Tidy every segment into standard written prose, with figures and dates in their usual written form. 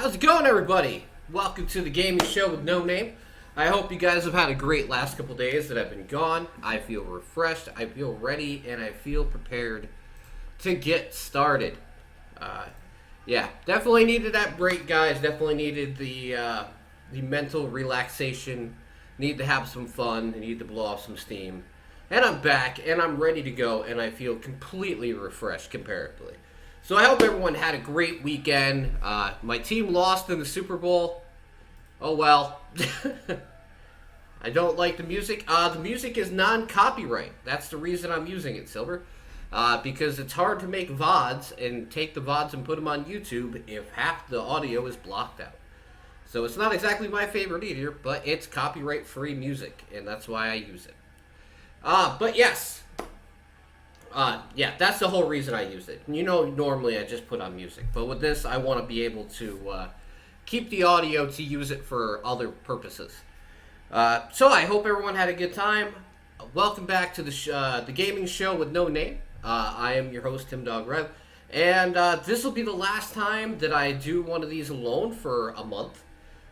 How's it going, everybody? Welcome to the gaming show with no name. I hope you guys have had a great last couple days that I've been gone. I feel refreshed, I feel ready, and I feel prepared to get started. Yeah, definitely needed that break, guys. Definitely needed the mental relaxation. Need to have some fun. Need to blow off some steam. And I'm back, and I'm ready to go, and I feel completely refreshed comparatively. So I hope everyone had a great weekend. My team lost in the Super Bowl. Oh well. I don't like the music. The music is non-copyright. That's the reason I'm using it, Silver. Because it's hard to make VODs and take the VODs and put them on YouTube if half the audio is blocked out. So it's not exactly my favorite either, but it's copyright-free music, and that's why I use it. But yes. Yeah, that's the whole reason I use it. You know, normally I just put on music, but with this, I want to be able to keep the audio to use it for other purposes. So I hope everyone had a good time. Welcome back to the gaming show with no name. I am your host, Tim Dog Rev, and this will be the last time that I do one of these alone for a month.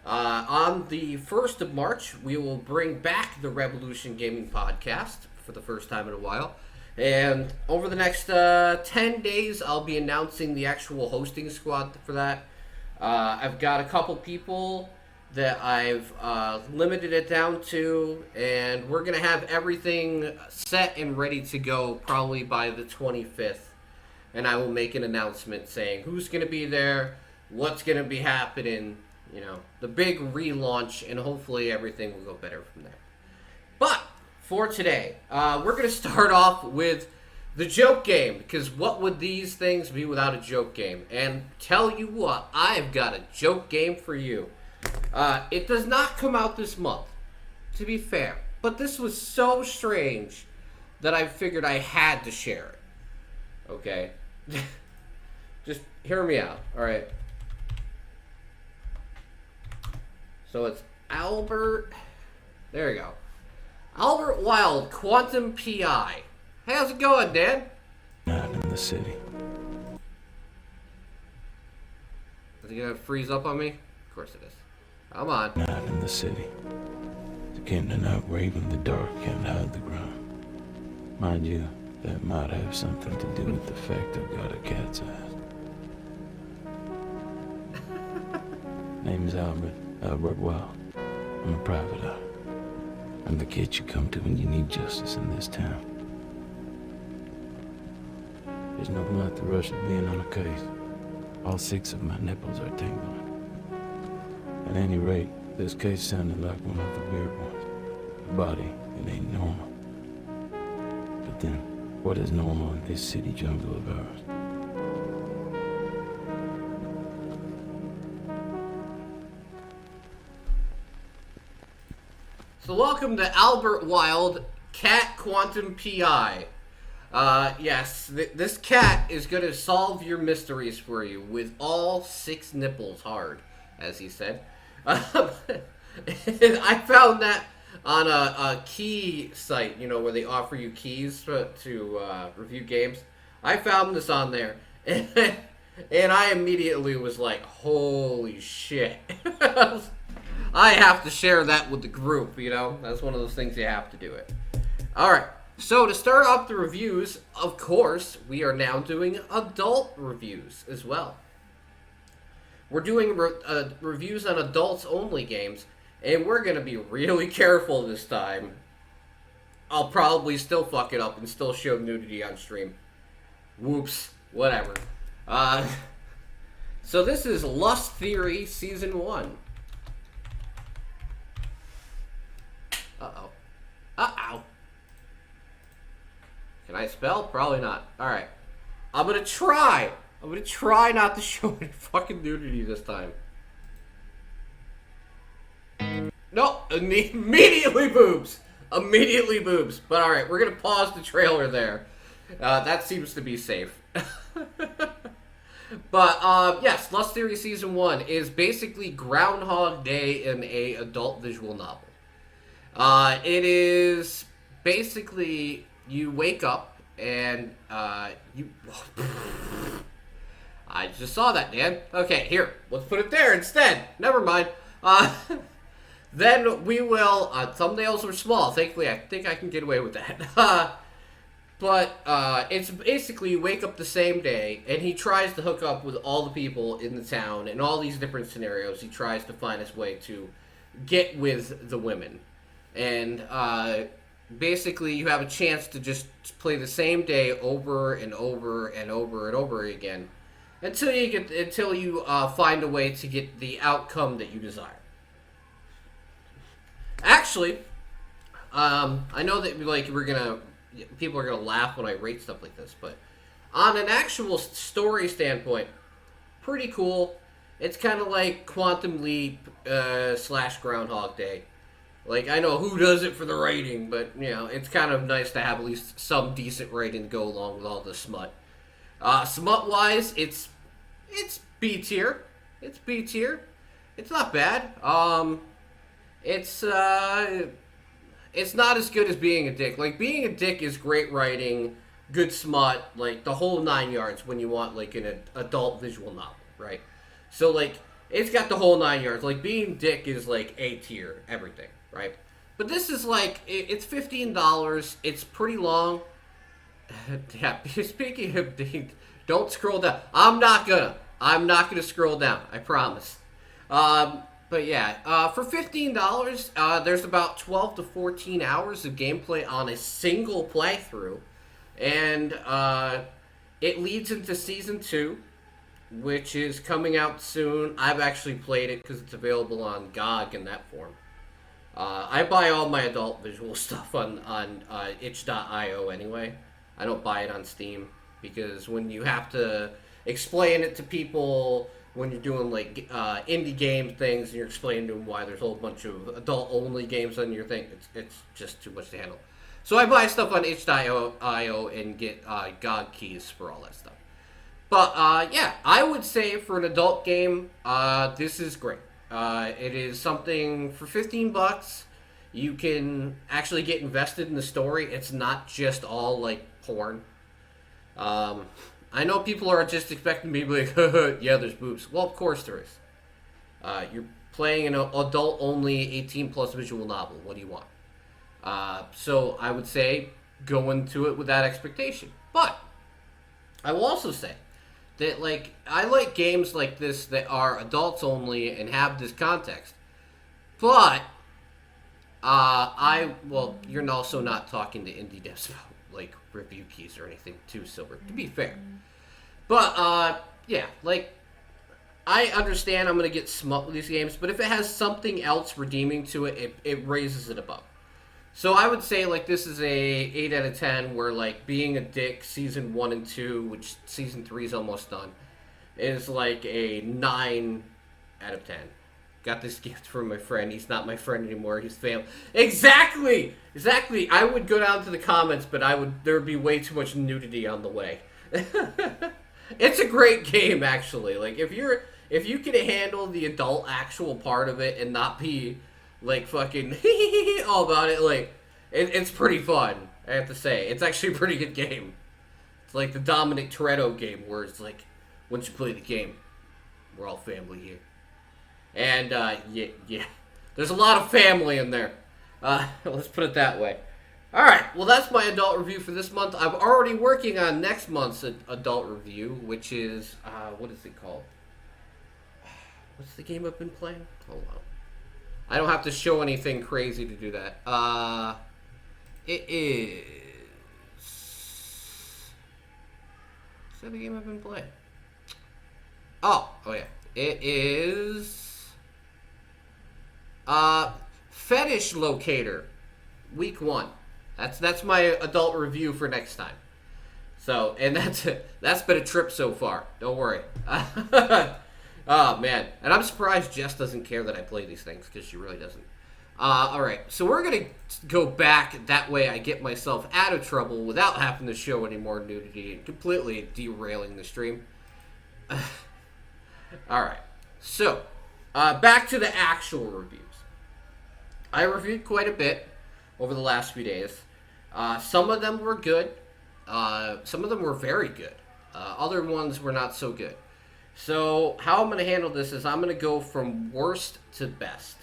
On the 1st of March, we will bring back the Revolution Gaming Podcast for the first time in a while. And over the next 10 days, I'll be announcing the actual hosting squad for that. I've got a couple people that I've limited it down to, and we're going to have everything set and ready to go probably by the 25th. And I will make an announcement saying who's going to be there, what's going to be happening, you know, the big relaunch, and hopefully everything will go better from there. But for today, we're going to start off with the joke game, because what would these things be without a joke game? And tell you what, I've got a joke game for you. It does not come out this month, to be fair, but this was so strange that I figured I had to share it. Okay? Just hear me out, alright? So it's Albert, there you go. Albert Wild, Quantum PI. Hey, how's it going, Dan? Not in the city. Is it gonna freeze up on me? Of course it is. Come on. Not in the city. The king and not brave in the dark can't hide the ground. Mind you, that might have something to do with the fact I've got a cat's eyes. Name's Albert Wild. I'm a private eye. I'm the kid you come to when you need justice in this town. There's nothing like the rush of being on a case. All 6 of my nipples are tingling. At any rate, this case sounded like one of the weird ones. The body, it ain't normal. But then, what is normal in this city jungle of ours? So welcome to Albert Wild, Cat Quantum PI. Yes, this cat is going to solve your mysteries for you with all 6 nipples hard, as he said. I found that on a key site, you know, where they offer you keys to review games. I found this on there, and I immediately was like, holy shit. I have to share that with the group, you know? That's one of those things you have to do it. Alright, so to start off the reviews, of course, we are now doing adult reviews as well. We're doing reviews on adults-only games, and we're going to be really careful this time. I'll probably still fuck it up and still show nudity on stream. Whoops, whatever. So this is Lust Theory Season 1. Uh-oh. Uh-oh. Can I spell? Probably not. Alright. I'm gonna try not to show any fucking nudity this time. No, immediately boobs. Immediately boobs. But alright, we're gonna pause the trailer there. That seems to be safe. But, yes, Lust Theory Season 1 is basically Groundhog Day in a adult visual novel. It is basically you wake up and you I just saw that, Dan. Okay, here. Let's put it there instead. Never mind. Then we will... thumbnails are small. Thankfully, I think I can get away with that. But it's basically you wake up the same day, and he tries to hook up with all the people in the town. In all these different scenarios, he tries to find his way to get with the women. And basically, you have a chance to just play the same day over and over and over and over again until you find a way to get the outcome that you desire. Actually, I know that people are gonna laugh when I rate stuff like this, but on an actual story standpoint, pretty cool. It's kind of like Quantum Leap / Groundhog Day. Like, I know who does it for the rating, but, you know, it's kind of nice to have at least some decent rating to go along with all the smut. Smut-wise, it's B tier. It's B tier. It's not bad. It's not as good as Being a Dick. Like, Being a Dick is great writing, good smut, like, the whole 9 yards when you want, like, an adult visual novel, right? So, like, it's got the whole 9 yards. Like, Being Dick is, like, A tier, everything, right? But this is, like, it's $15. It's pretty long. Yeah, speaking of, don't scroll down. I'm not gonna scroll down, I promise. But yeah, for $15, there's about 12 to 14 hours of gameplay on a single playthrough. And it leads into Season 2, which is coming out soon. I've actually played it because it's available on GOG in that form. I buy all my adult visual stuff on itch.io anyway. I don't buy it on Steam because when you have to explain it to people when you're doing like indie game things and you're explaining to them why there's a whole bunch of adult-only games on your thing, it's just too much to handle. So I buy stuff on itch.io and get GOG keys for all that stuff. But yeah, I would say for an adult game, this is great. It is something for $15. You can actually get invested in the story. It's not just all like porn. I know people are just expecting me to be like, yeah, there's boobs. Well, of course there is. You're playing an adult-only 18-plus visual novel. What do you want? So I would say go into it with that expectation. But I will also say that, like, I like games like this that are adults only and have this context. But well, you're also not talking to indie devs about like review keys or anything too, Silver, to be fair. But yeah, like, I understand I'm gonna get smut with these games, but if it has something else redeeming to it, it raises it above. So I would say, like, this is a 8 out of 10, where, like, Being a Dick Season 1 and 2, which Season 3 is almost done, is like a 9 out of 10. Got this gift from my friend. He's not my friend anymore. He's family. Exactly! Exactly. I would go down to the comments, but there would be way too much nudity on the way. It's a great game, actually. Like, if you can handle the adult actual part of it and not be like fucking all about it, like, it's pretty fun, I have to say. It's actually a pretty good game. It's like the Dominic Toretto game, where it's like, once you play the game, we're all family here. And yeah, there's a lot of family in there. Let's put it that way. Alright, well, that's my adult review for this month. I'm already working on next month's adult review, which is, what is it called? What's the game I've been playing? Hold on. I don't have to show anything crazy to do that. It is... Is that the game I've been playing? Oh yeah. It is... Fetish Locator. Week 1. That's my adult review for next time. So, and that's been a trip so far. Don't worry. Oh, man. And I'm surprised Jess doesn't care that I play these things, because she really doesn't. Alright, so we're going to go back. That way I get myself out of trouble without having to show any more nudity and completely derailing the stream. Alright, so back to the actual reviews. I reviewed quite a bit over the last few days. Some of them were good. Some of them were very good. Other ones were not so good. So how I'm going to handle this is I'm going to go from worst to best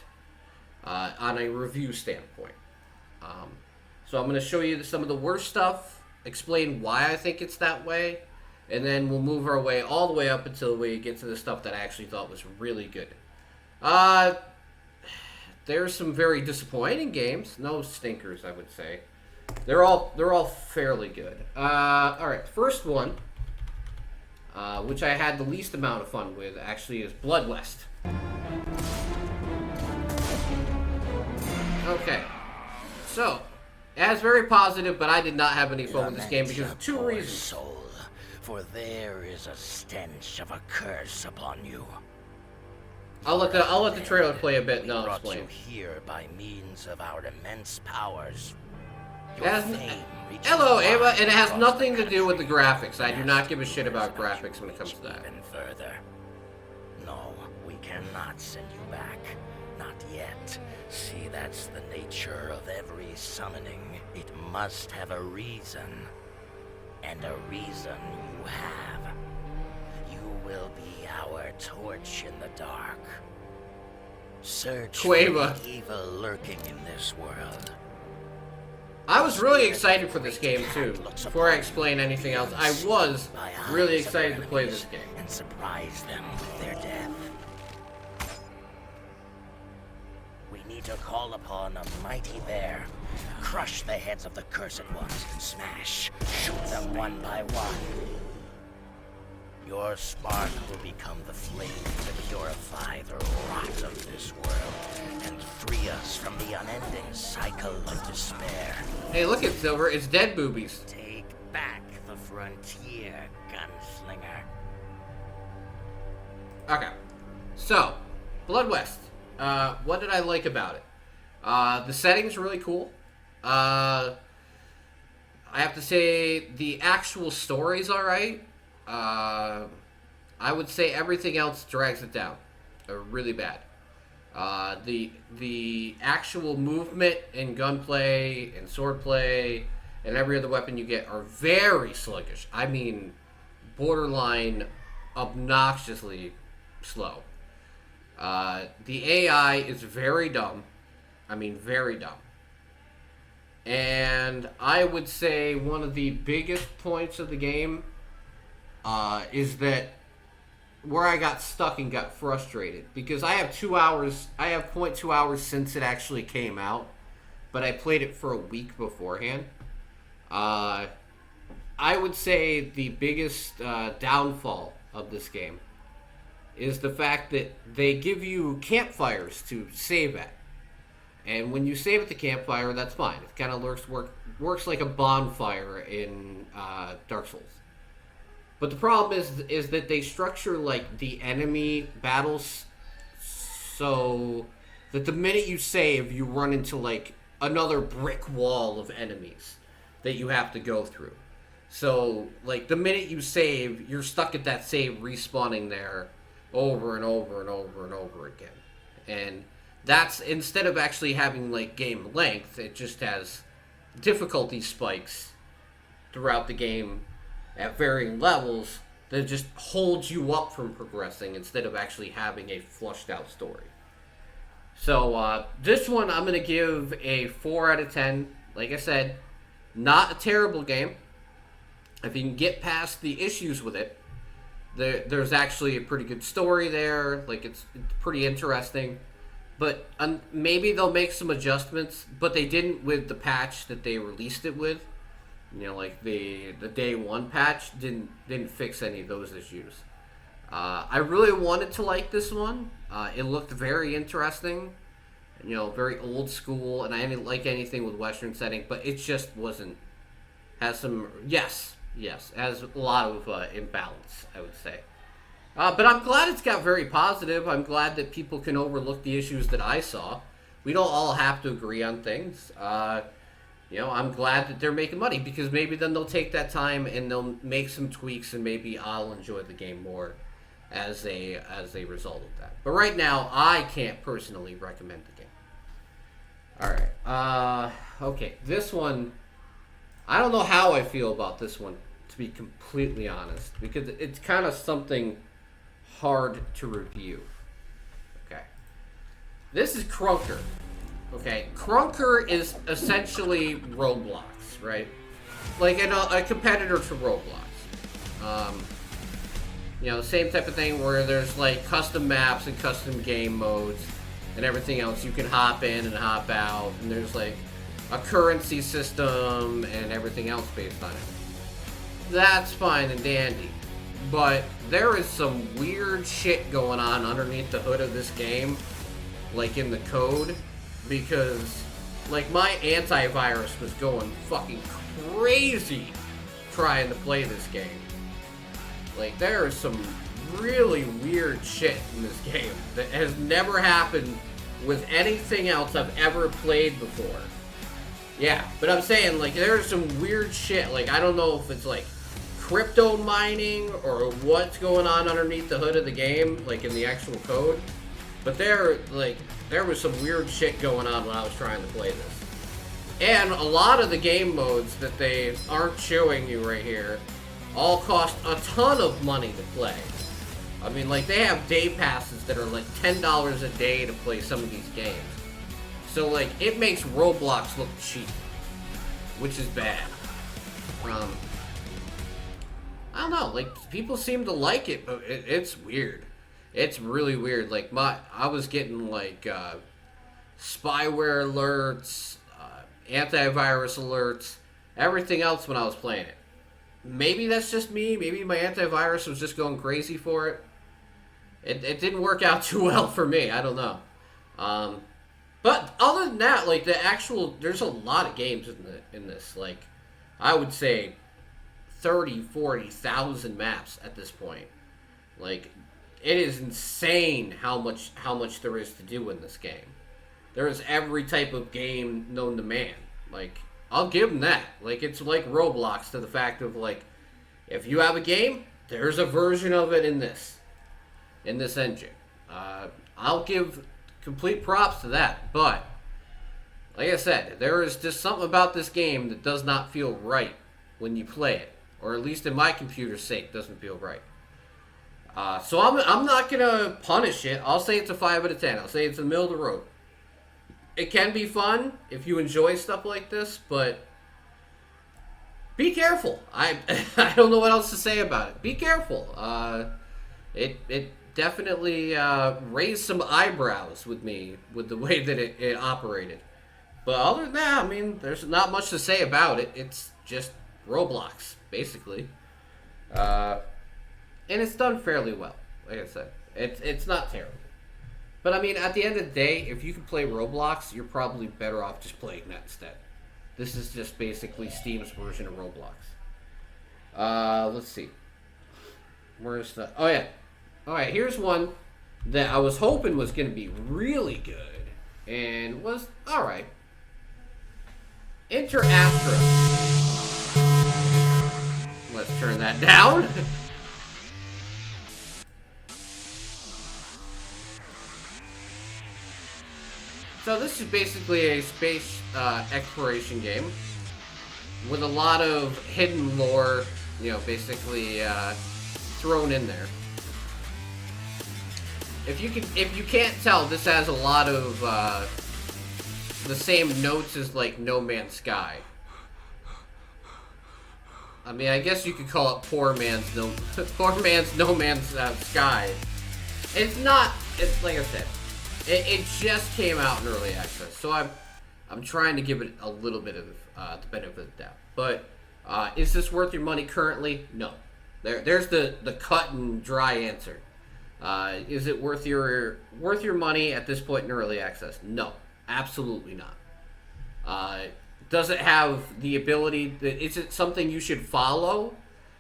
on a review standpoint. So I'm going to show you some of the worst stuff, explain why I think it's that way, and then we'll move our way all the way up until we get to the stuff that I actually thought was really good. There's some very disappointing games. No stinkers, I would say. They're all fairly good. All right, first one, which I had the least amount of fun with, actually, is Blood West. Okay, so as very positive, but I did not have any fun with this game because of two reasons. Soul, for there is a stench of a curse upon you. I'll let the trailer play a bit and I'll brought explain. you here by means of our immense powers. Hello, Ava, and it has nothing to do with the graphics. I do not give a shit about graphics when it comes to that. Even further. No, we cannot send you back. Not yet. See, that's the nature of every summoning. It must have a reason. And a reason you have. You will be our torch in the dark. Search for the evil lurking in this world. I was really excited for this game too. Before I explain anything else, I was really excited to play this game. And surprise them with their death. We need to call upon a mighty bear. Crush the heads of the cursed ones and smash. Shoot them one by one. Your spark will become the flame to purify the rot of this world and free us from the unending cycle of despair. Hey, look at Silver. It's dead boobies. Take back the frontier, gunslinger. Okay. So, Blood West. What did I like about it? The setting's really cool. I have to say the actual story's alright. I would say everything else drags it down, really bad. The actual movement and gunplay and swordplay and every other weapon you get are very sluggish. I mean, borderline obnoxiously slow. The AI is very dumb. I mean, very dumb. And I would say one of the biggest points of the game is that where I got stuck and got frustrated, because I have 0.2 hours since it actually came out, but I played it for a week beforehand. I would say the biggest downfall of this game is the fact that they give you campfires to save at. And when you save at the campfire, that's fine. It kind of works like a bonfire in Dark Souls. But the problem is that they structure like the enemy battles so that the minute you save, you run into like another brick wall of enemies that you have to go through. So like the minute you save, you're stuck at that save respawning there over and over and over and over again. And that's, instead of actually having like game length, it just has difficulty spikes throughout the game at varying levels that just holds you up from progressing instead of actually having a flushed out story. So this one I'm going to give a 4 out of 10. Like I said, not a terrible game. If you can get past the issues with it, there's actually a pretty good story there. Like it's pretty interesting. But maybe they'll make some adjustments, but they didn't with the patch that they released it with. You know, like the day one patch didn't fix any of those issues. I really wanted to like this one. It looked very interesting, you know, very old school, and I didn't like anything with Western setting, but it just wasn't. Has some has a lot of imbalance, I would say. But I'm glad it's got very positive. I'm glad that people can overlook the issues that I saw. We don't all have to agree on things. You know, I'm glad that they're making money, because maybe then they'll take that time and they'll make some tweaks, and maybe I'll enjoy the game more as a result of that. But right now, I can't personally recommend the game. Alright, okay, this one, I don't know how I feel about this one, to be completely honest, because it's kind of something hard to review. Okay. This is Croaker. Okay. Croaker is essentially Roblox, right? Like a competitor to Roblox. You know, same type of thing where there's like custom maps and custom game modes and everything else. You can hop in and hop out, and there's like a currency system and everything else based on it. That's fine and dandy. But there is some weird shit going on underneath the hood of this game, like in the code, because like my antivirus was going fucking crazy trying to play this game. Like, there is some really weird shit in this game that has never happened with anything else I've ever played before. Yeah, but I'm saying, like, there's some weird shit. Like, I don't know if it's, like, crypto mining or what's going on underneath the hood of the game, like, in the actual code. But there was some weird shit going on when I was trying to play this. And a lot of the game modes that they aren't showing you right here all cost a ton of money to play. I mean, like, they have day passes that are like $10 a day to play some of these games. So, like, it makes Roblox look cheap, which is bad. I don't know, like, people seem to like it, but it's weird. It's really weird. Like, I was getting, like, spyware alerts, antivirus alerts, everything else when I was playing it. Maybe that's just me. Maybe my antivirus was just going crazy for it. It didn't work out too well for me. I don't know. But other than that, like, there's a lot of games in this. Like, I would say 30, 40,000 maps at this point. Like, it is insane how much there is to do in this game. There is every type of game known to man. Like, I'll give them that. Like, it's like Roblox to the fact of, like, if you have a game, there's a version of it in this engine. I'll give complete props to that. But, like I said, there is just something about this game that does not feel right when you play it. Or at least in my computer's sake, doesn't feel right. So I'm not going to punish it. I'll say it's a 5 out of 10. I'll say it's in the middle of the road. It can be fun if you enjoy stuff like this, but be careful. I don't know what else to say about it. Be careful. It definitely raised some eyebrows with me with the way that it operated. But other than that, I mean, there's not much to say about it. It's just Roblox, basically. And it's done fairly well. Like I said, it's not terrible. But I mean, at the end of the day, if you can play Roblox, you're probably better off just playing that instead. This is just basically Steam's version of Roblox. Let's see. Where's the... Oh, yeah. Alright, here's one that I was hoping was going to be really good. And was alright. Enter Astra. Let's turn that down. So this is basically a space exploration game with a lot of hidden lore, you know, basically thrown in there. If you can't tell, this has a lot of the same notes as like No Man's Sky. I mean, I guess you could call it poor man's No Man's Sky. It's not. It's like I said. It just came out in early access, so I'm trying to give it a little bit of the benefit of the doubt. But is this worth your money currently? No. There's the cut and dry answer. Is it worth your money at this point in early access? No, absolutely not. Does it have the ability? Is it something you should follow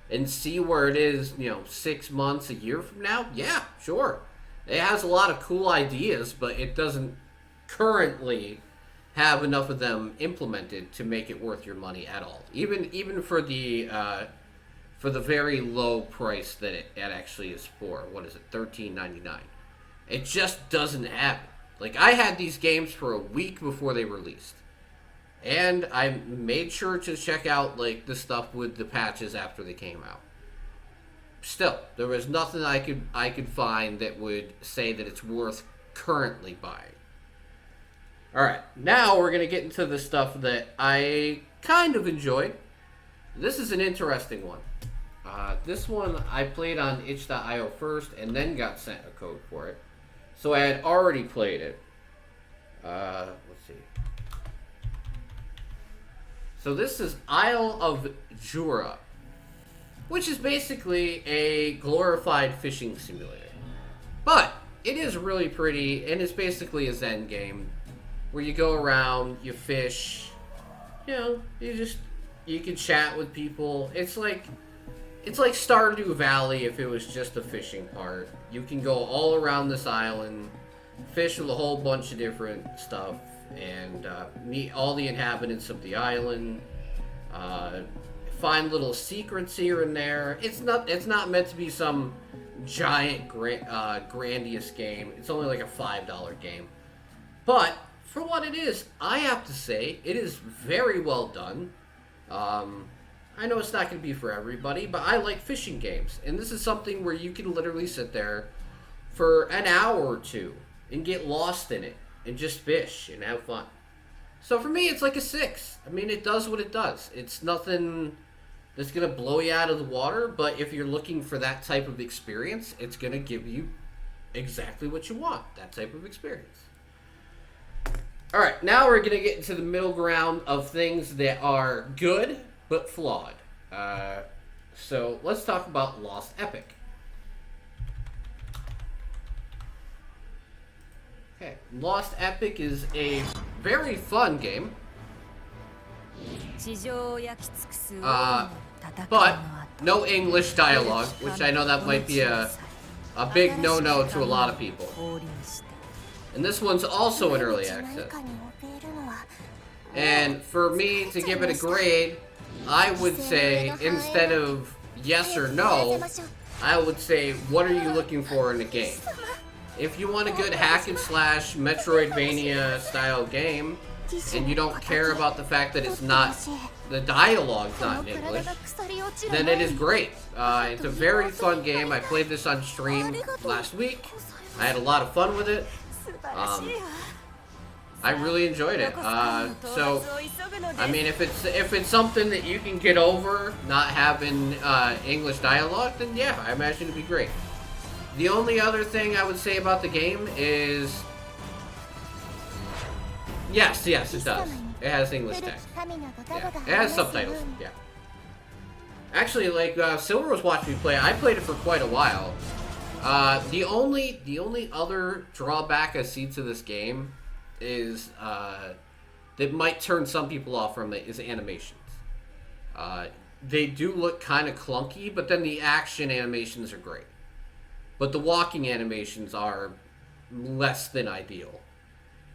and see where it is? 6 months, a year from now? Yeah, sure. It has a lot of cool ideas, but it doesn't currently have enough of them implemented to make it worth your money at all. Even for the very low price that it actually is for. What is it? $13.99. It just doesn't have it. Like, I had these games for a week before they released. And I made sure to check out, like, the stuff with the patches after they came out. still, there was nothing I could find that would say that it's worth currently buying. Alright, now we're going to get into the stuff that I kind of enjoyed. This is an interesting one. This one I played on itch.io first and then got sent a code for it. So I had already played it. Let's see. So this is Isle of Jura, which is basically a glorified fishing simulator. But it is really pretty, and it's basically a Zen game where you go around, you fish, you know, you can chat with people. It's like Stardew Valley if it was just a fishing part. You can go all around this island, fish with a whole bunch of different stuff, and meet all the inhabitants of the island. Find little secrets here and there. It's not meant to be some giant grandiose game. It's only like a $5 game, but for what it is, I have to say it is very well done. I know it's not going to be for everybody, but I like fishing games, and this is something where you can literally sit there for an hour or two and get lost in it and just fish and have fun. So for me, it's like a 6. I mean, it does what it does. It's nothing that's going to blow you out of the water, but if you're looking for that type of experience, it's going to give you exactly what you want, that type of experience. Alright, now we're going to get into the middle ground of things that are good, but flawed. So let's talk about Lost Epic. Okay, Lost Epic is a very fun game. But no English dialogue, which I know that might be a big no-no to a lot of people. And this one's also in early access. And for me to give it a grade, I would say, instead of yes or no, I would say, what are you looking for in a game? If you want a good hack and slash Metroidvania style game, and you don't care about the fact that it's not, the dialogue's not in English, then it is great. It's a very fun game. I played this on stream last week. I had a lot of fun with it. I really enjoyed it. So, I mean, if it's something that you can get over, not having English dialogue, then yeah, I imagine it'd be great. The only other thing I would say about the game is, yes, it does. It has English text. Yeah, it has subtitles. Yeah. Actually, like Silver was watching me play. I played it for quite a while. The only other drawback I see to this game is that might turn some people off from it is animations. They do look kind of clunky, but then the action animations are great. But the walking animations are less than ideal.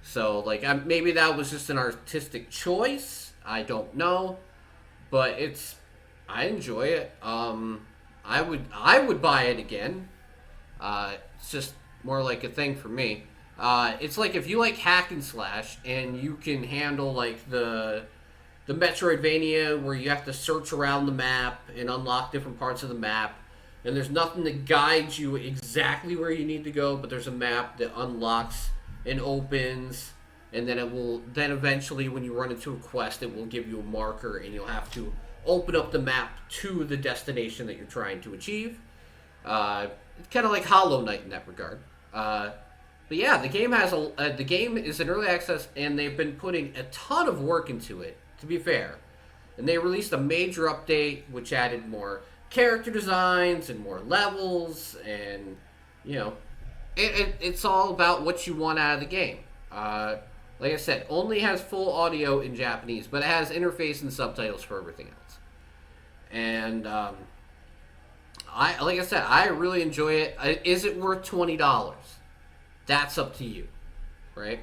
So, like, maybe that was just an artistic choice. I don't know, but I enjoy it. I would buy it again. It's just more like a thing for me. It's like if you like hack and slash and you can handle like the Metroidvania where you have to search around the map and unlock different parts of the map, and there's nothing that guides you exactly where you need to go, but there's a map that unlocks and opens, and then then eventually when you run into a quest, it will give you a marker and you'll have to open up the map to the destination that you're trying to achieve. It's kind of like Hollow Knight in that regard. But yeah, the game is in early access, and they've been putting a ton of work into it, to be fair. And they released a major update which added more character designs and more levels, and you know, it's all about what you want out of the game. Like I said, only has full audio in Japanese, but it has interface and subtitles for everything else. And like I said, I really enjoy it. Is it worth $20? That's up to you, right?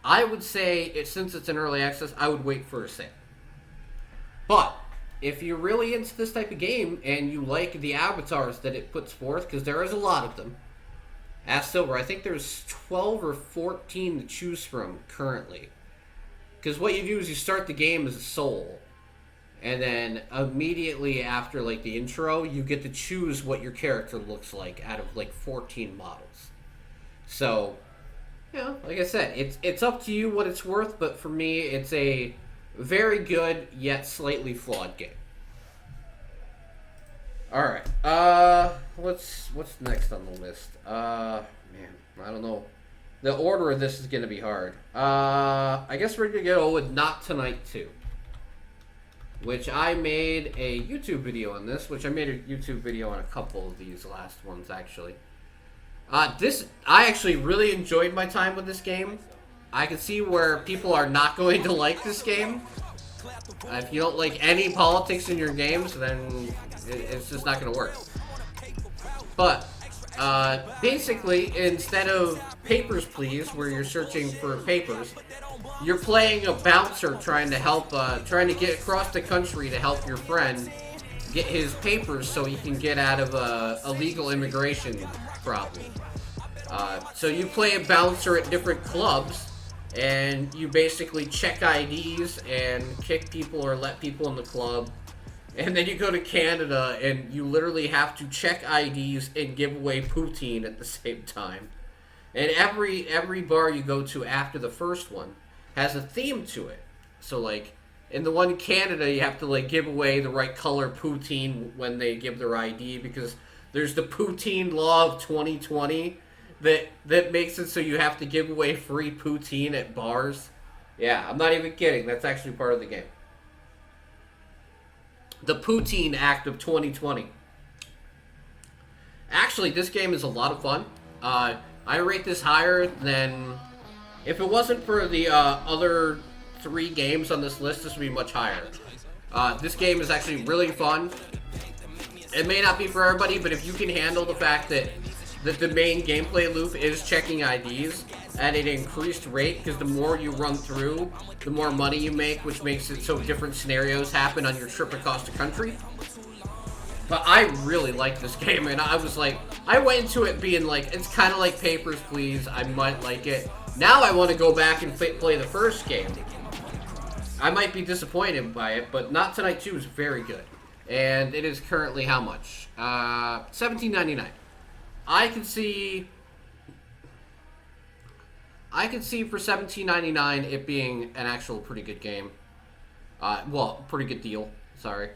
I would say, since it's in early access, I would wait for a sale. But if you're really into this type of game and you like the avatars that it puts forth, because there is a lot of them, ask Silver. I think there's 12 or 14 to choose from currently. Because what you do is you start the game as a soul, And then immediately after like the intro, you get to choose what your character looks like out of like 14 models. So, you know, like I said, it's up to you what it's worth, but for me, it's a very good yet slightly flawed game. All right. What's next on the list? Man, I don't know. The order of this is gonna be hard. I guess we're gonna go with Not Tonight 2, which I made a YouTube video on this. Which I made a YouTube video on a couple of these last ones actually. I actually really enjoyed my time with this game. I can see where people are not going to like this game. If you don't like any politics in your games, then it's just not going to work. But basically, instead of Papers, Please, where you're searching for papers, you're playing a bouncer trying to get across the country to help your friend get his papers so he can get out of a illegal immigration problem. So you play a bouncer at different clubs, and you basically check IDs and kick people or let people in the club. And then you go to Canada, and you literally have to check IDs and give away poutine at the same time. And every bar you go to after the first one has a theme to it. So, like, in the one in Canada, you have to, like, give away the right color poutine when they give their ID, because there's the poutine law of 2020 that makes it so you have to give away free poutine at bars. Yeah, I'm not even kidding. That's actually part of the game. The Poutine Act of 2020. Actually, this game is a lot of fun. I rate this higher than... If it wasn't for the other 3 games on this list, this would be much higher. This game is actually really fun. It may not be for everybody, but if you can handle the fact that the main gameplay loop is checking IDs at an increased rate, because the more you run through, the more money you make, which makes it so different scenarios happen on your trip across the country. But I really like this game, and I was like, I went into it being like, it's kind of like Papers, Please, I might like it. Now I want to go back and play the first game. I might be disappointed by it, but Not Tonight 2 is very good. And it is currently how much? $17.99. I could see for $17.99 it being an actual pretty good game. Well, pretty good deal. Sorry.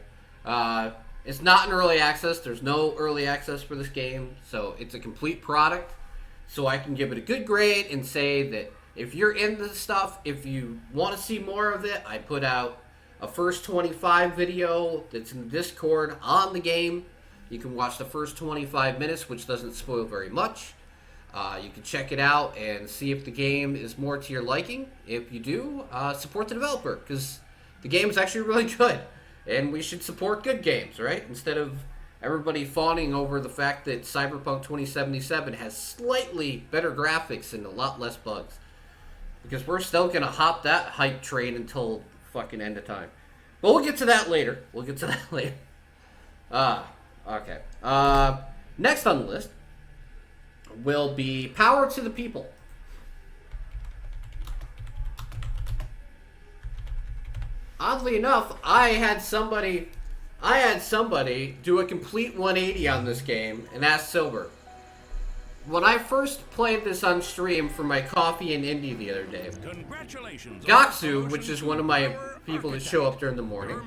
It's not in early access. There's no early access for this game, so it's a complete product. So I can give it a good grade and say that if you're into this stuff, if you want to see more of it, I put out a first 25 video that's in the Discord on the game. You can watch the first 25 minutes, which doesn't spoil very much. You can check it out and see if the game is more to your liking. If you do, support the developer, because the game is actually really good. And we should support good games, right? Instead of everybody fawning over the fact that Cyberpunk 2077 has slightly better graphics and a lot less bugs. Because we're still going to hop that hype train until fucking end of time. But we'll get to that later. Okay. Next on the list will be Power to the People. Oddly enough, I had somebody do a complete 180 on this game, and that's Silver. When I first played this on stream for my coffee and indie the other day, Gaksu, which is one of my people that show up during the morning,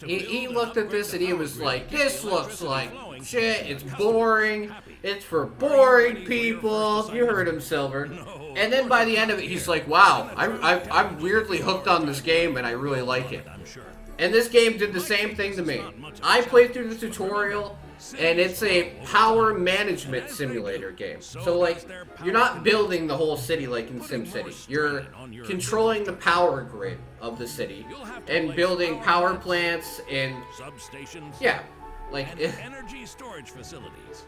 he looked at this and he was like, this looks like shit, it's boring, it's for boring people. You heard him, Silver. And then by the end of it, he's like, wow, I'm weirdly hooked on this game and I really like it. And this game did the same thing to me. I played through the tutorial, and it's a power management simulator game. So, like, you're not building the whole city like in SimCity. You're controlling the power grid of the city and building power plants and yeah, like energy storage facilities.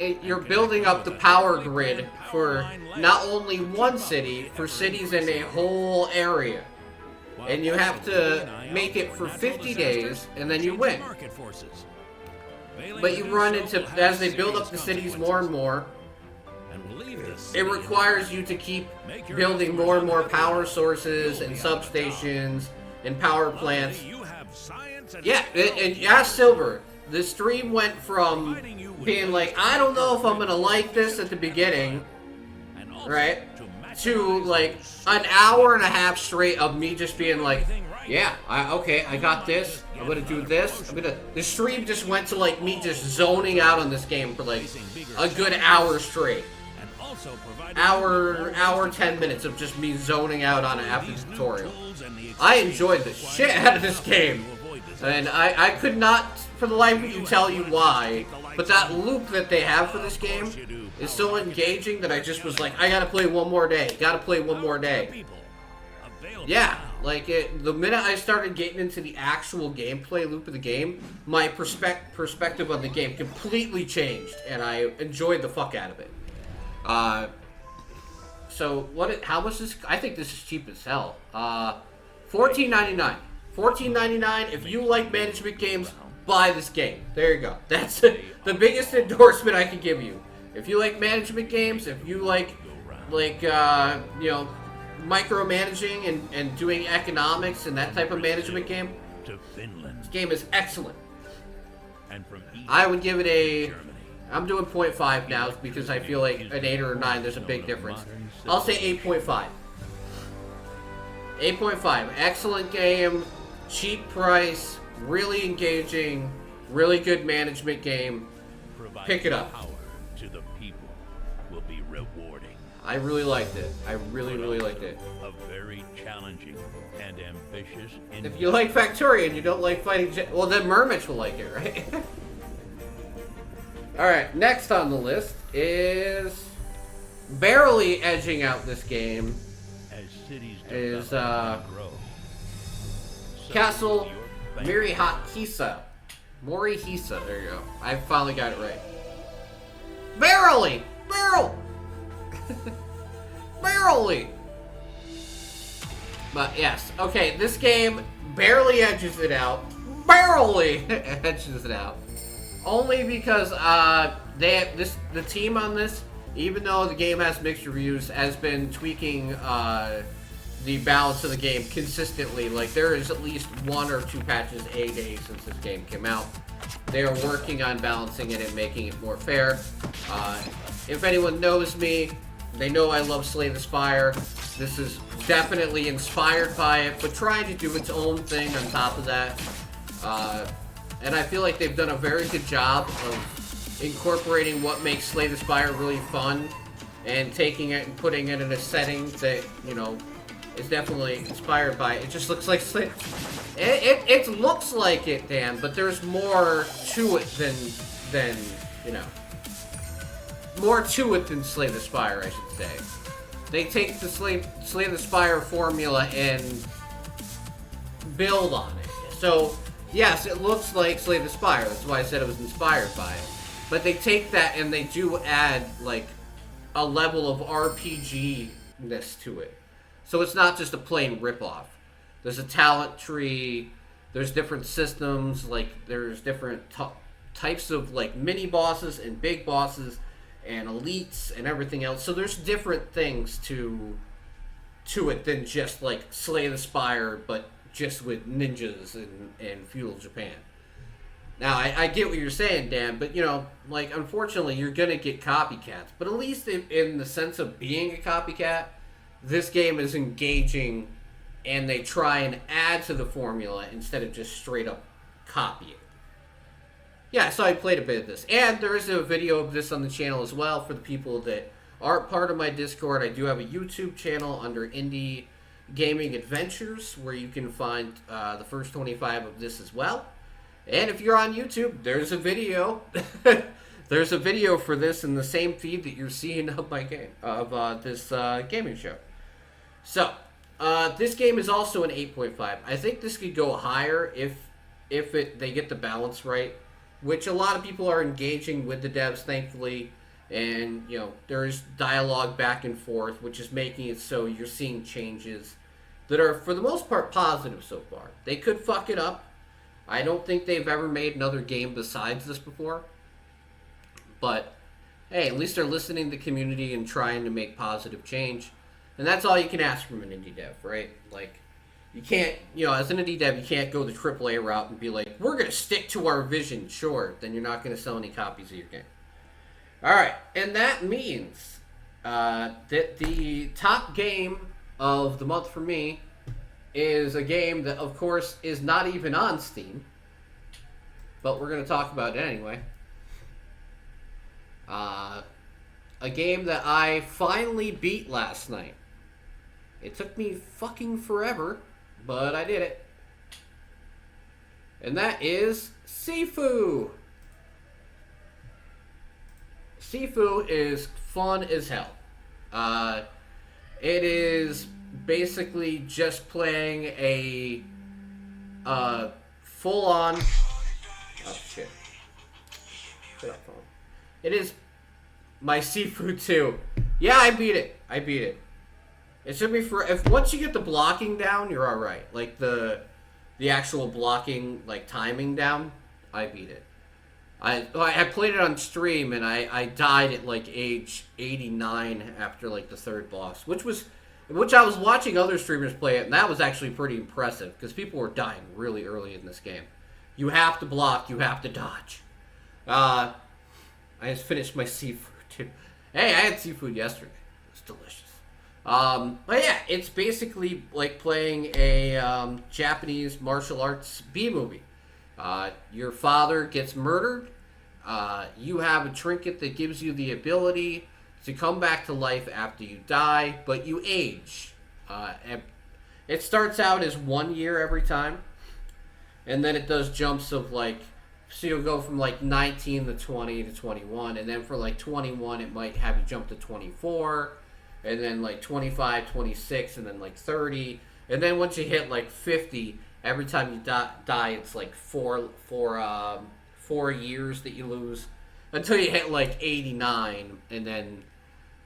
You're building up the power grid for not only one city, for cities in a whole area. And you have to make it for 50 days, and then you win. But you run into, as they build up the cities more and more, it requires you to keep building more and more power sources and substations and power plants. Yeah, and ask Silver. The stream went from being like, I don't know if I'm gonna like this at the beginning, right, to like an hour and a half straight of me just being like, yeah, okay, I got this. I'm gonna do this. The stream just went to like me just zoning out on this game for like a good hour straight. Hour 10 minutes of just me zoning out on it after the tutorial. I enjoyed the shit out of this game. And I could not, for the life of you, tell you why. But that loop that they have for this game is so engaging that I just was like, I gotta play one more day. Gotta play one more day. Yeah, like the minute I started getting into the actual gameplay loop of the game, my perspective on the game completely changed, and I enjoyed the fuck out of it. So how much is this? I think this is cheap as hell. $14.99. $14.99. If you like management games, buy this game. There you go. That's the biggest endorsement I can give you. If you like management games, if you like you know, micromanaging and doing economics and that type of management game, this game is excellent. I would give it I'm doing 0.5 now because I feel like an 8 or a 9, there's a big difference. I'll say 8.5. 8.5. Excellent game, cheap price, really engaging, really good management game. Pick it up. To the people will be rewarding. I really liked it. I really liked it. A very challenging and ambitious. If you like Factoria and you don't like fighting, well then Mermich will like it, right? Alright, next on the list is barely edging out this game is Castle Morihisa. There you go. I finally got it right. Barely! Barely! But yes, okay, this game barely edges it out. Barely edges it out. Only because the team on this, even though the game has mixed reviews, has been tweaking the balance of the game consistently. Like, there is at least 1 or 2 patches a day since this game came out. They are working on balancing it and making it more fair. If anyone knows me, they know I love Slay the Spire. This is definitely inspired by it, but trying to do its own thing on top of that. And I feel like they've done a very good job of incorporating what makes Slay the Spire really fun and taking it and putting it in a setting that, you know, is definitely inspired by it. It just looks like Slay. It looks like it, Dan, but there's more to it than you know. More to it than Slay the Spire, I should say. They take the Slay the Spire formula and build on it. So, yes, it looks like Slay the Spire. That's why I said it was inspired by it. But they take that and they do add, like, a level of RPG-ness to it. So it's not just a plain ripoff. There's a talent tree. There's different systems. Like, there's different types of, like, mini-bosses and big bosses and elites and everything else. So there's different things to it than just, like, Slay the Spire, but just with ninjas and feudal Japan. Now, I get what you're saying, Dan, but, you know, like, unfortunately, you're going to get copycats. But at least in the sense of being a copycat, this game is engaging, and they try and add to the formula instead of just straight up copying. Yeah, so I played a bit of this. And there is a video of this on the channel as well for the people that aren't part of my Discord. I do have a YouTube channel under Indie Gaming Adventures where you can find the first 25 of this as well. And if you're on YouTube, there's a video. There's a video for this in the same feed that you're seeing of my game, of this gaming show. So, this game is also an 8.5. I think this could go higher if they get the balance right, which a lot of people are engaging with the devs, thankfully. And, you know, there's dialogue back and forth, which is making it so you're seeing changes that are, for the most part, positive so far. They could fuck it up. I don't think they've ever made another game besides this before. But, hey, at least they're listening to the community and trying to make positive change. And that's all you can ask from an indie dev, right? Like, You can't, as an indie dev, you can't go the AAA route and be like, we're going to stick to our vision. Sure, then you're not going to sell any copies of your game. All right, and that means that the top game of the month for me is a game that, of course, is not even on Steam, but we're going to talk about it anyway. A game that I finally beat last night. It took me fucking forever, but I did it. And that is Sifu. Sifu is fun as hell. It is basically just playing a full-on... Oh, shit. Shut up, phone. It is my Sifu 2. Yeah, I beat it. It should be for... Once you get the blocking down, you're alright. Like, the actual blocking, like, timing down, I beat it. I played it on stream, and I died at, like, age 89 after, like, the third boss. Which I was watching other streamers play it, and that was actually pretty impressive, because people were dying really early in this game. You have to block, you have to dodge. I just finished my seafood, too. Hey, I had seafood yesterday. It was delicious. But yeah, it's basically like playing a Japanese martial arts B-movie. Your father gets murdered. You have a trinket that gives you the ability to come back to life after you die, but you age. It starts out as 1 year every time, and then it does jumps of like, so you'll go from like 19 to 20 to 21, and then for like 21 it might have you jump to 24, and then like 25, 26, and then like 30, and then once you hit like 50, every time you die it's like four years that you lose, until you hit like 89, and then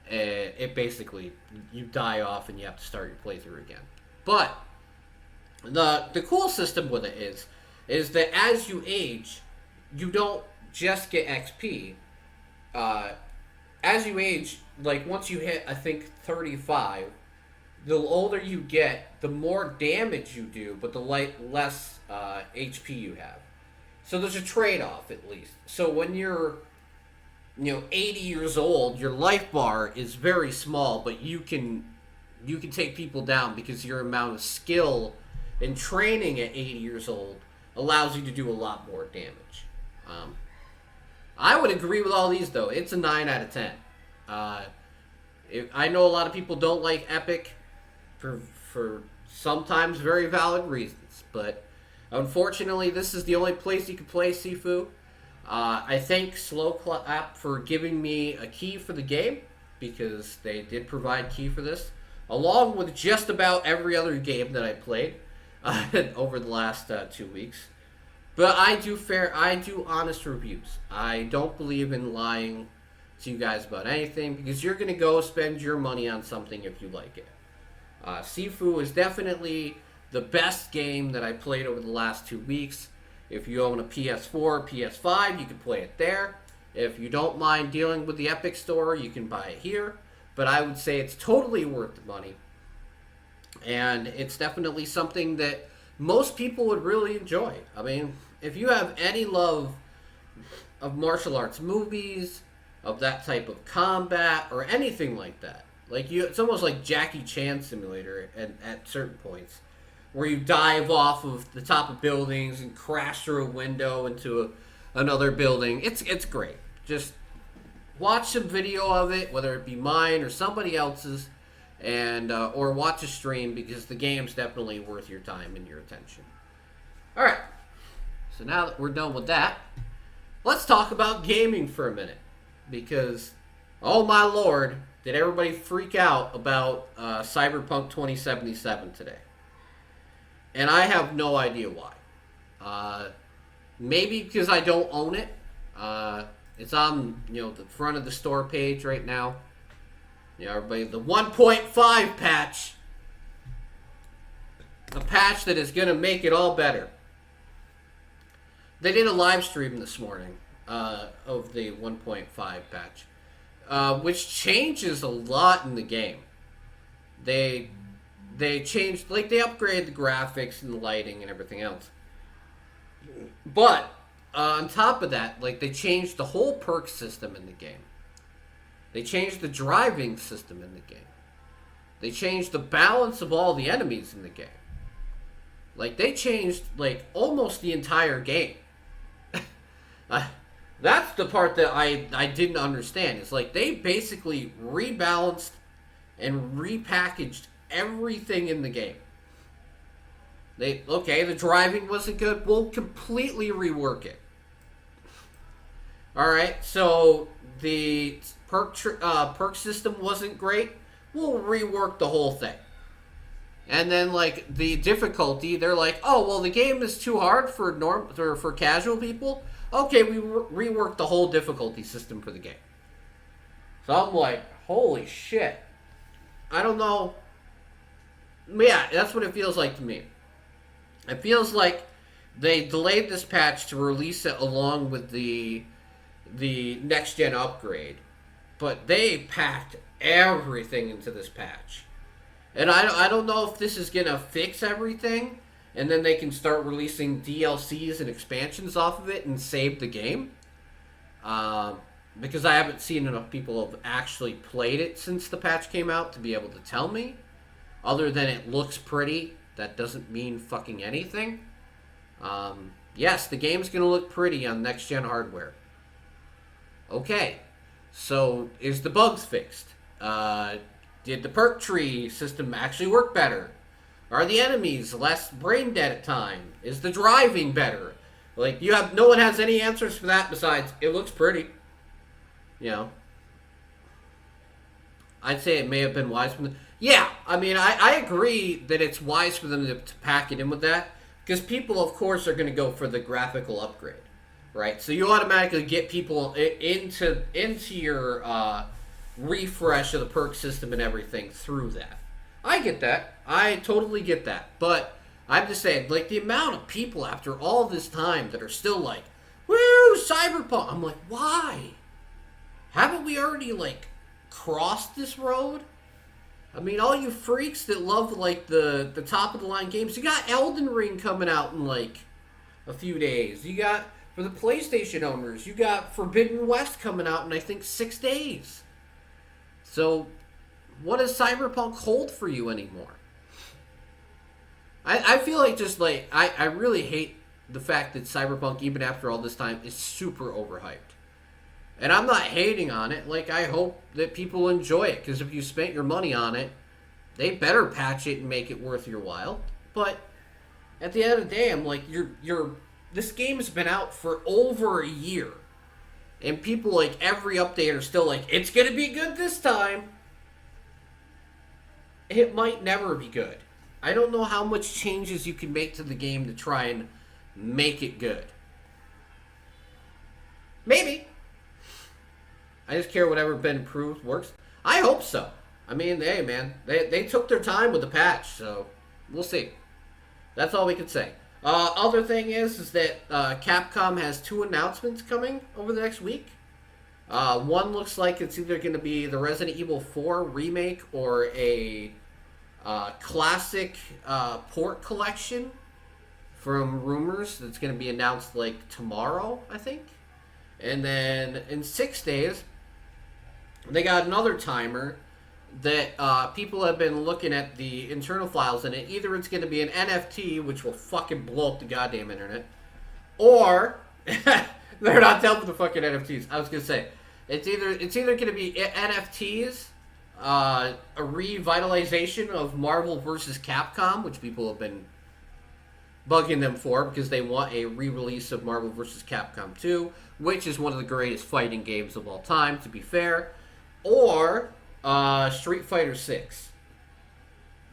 it basically, you die off and you have to start your playthrough again. But the cool system with it is that as you age, you don't just get XP. As you age, like once you hit, I think 35, the older you get, the more damage you do, but the less HP you have. So there's a trade-off at least. So when you're 80 years old, your life bar is very small, but you can take people down because your amount of skill and training at 80 years old allows you to do a lot more damage. I would agree with all these, though. It's a 9 out of 10. I know a lot of people don't like Epic for sometimes very valid reasons, but unfortunately, this is the only place you can play Sifu. I thank Slow Clap for giving me a key for the game, because they did provide key for this, along with just about every other game that I played over the last 2 weeks. But I do honest reviews. I don't believe in lying to you guys about anything, because you're going to go spend your money on something if you like it. Sifu is definitely the best game that I played over the last 2 weeks. If you own a PS4 or PS5, you can play it there. If you don't mind dealing with the Epic Store, you can buy it here. But I would say it's totally worth the money. And it's definitely something that most people would really enjoy. I mean, if you have any love of martial arts movies, of that type of combat, or anything like that, it's almost like Jackie Chan Simulator at certain points, where you dive off of the top of buildings and crash through a window into another building. It's great. Just watch some video of it, whether it be mine or somebody else's, and or watch a stream, because the game's definitely worth your time and your attention. All right. So now that we're done with that, let's talk about gaming for a minute, because oh my lord, did everybody freak out about Cyberpunk 2077 today? And I have no idea why. Maybe because I don't own it. It's on, the front of the store page right now. Everybody, the 1.5 patch. A patch that is going to make it all better. They did a live stream this morning of the 1.5 patch, which changes a lot in the game. They they changed, like, they upgraded the graphics and the lighting and everything else. But on top of that, like, they changed the whole perk system in the game. They changed the driving system in the game. They changed the balance of all the enemies in the game. Like, they changed, like, almost the entire game. That's the part that I didn't understand. It's like, they basically rebalanced and repackaged everything in the game. Okay, the driving wasn't good. We'll completely rework it. Alright, so the perk system wasn't great. We'll rework the whole thing. And then, like, the difficulty, they're like, oh, well, the game is too hard for casual people. Okay, we reworked the whole difficulty system for the game. So I'm like, holy shit. I don't know. Yeah, that's what it feels like to me. It feels like they delayed this patch to release it along with the next-gen upgrade. But they packed everything into this patch. And I don't know if this is going to fix everything, and then they can start releasing DLCs and expansions off of it and save the game. Because I haven't seen enough people have actually played it since the patch came out to be able to tell me. Other than it looks pretty, that doesn't mean fucking anything. Yes, the game's going to look pretty on next-gen hardware. Okay, so is the bugs fixed? Did the perk tree system actually work better? Are the enemies less brain dead at time? Is the driving better? Like, no one has any answers for that besides, it looks pretty. You know. I'd say it may have been wise for them. Yeah, I mean, I agree that it's wise for them to pack it in with that. Because people, of course, are going to go for the graphical upgrade. Right? So you automatically get people into your refresh of the perk system and everything through that. I get that. I totally get that. But I'm just saying, like, the amount of people after all this time that are still like, woo, Cyberpunk. I'm like, why? Haven't we already, like, crossed this road? I mean, all you freaks that love, like, the top-of-the-line games, you got Elden Ring coming out in, like, a few days. You got, for the PlayStation owners, you got Forbidden West coming out in, I think, 6 days. So, what does Cyberpunk hold for you anymore? I feel like just, like, I really hate the fact that Cyberpunk, even after all this time, is super overhyped. And I'm not hating on it. Like, I hope that people enjoy it, because if you spent your money on it, they better patch it and make it worth your while. But at the end of the day, I'm like, this game has been out for over a year. And people, like, every update are still like, it's going to be good this time. It might never be good. I don't know how much changes you can make to the game to try and make it good. Maybe. I just care whatever been improved works. I hope so. I mean, hey, man. They took their time with the patch, so we'll see. That's all we can say. Other thing is that Capcom has 2 announcements coming over the next week. One looks like it's either going to be the Resident Evil 4 remake or a classic port collection from rumors that's going to be announced like tomorrow, I think. And then in 6 days, they got another timer that people have been looking at the internal files in it. Either it's going to be an NFT, which will fucking blow up the goddamn internet, or they're not done with the fucking NFTs. I was going to say it's either going to be NFTs, a revitalization of Marvel vs. Capcom, which people have been bugging them for because they want a re-release of Marvel vs. Capcom 2, which is one of the greatest fighting games of all time, to be fair, or Street Fighter 6.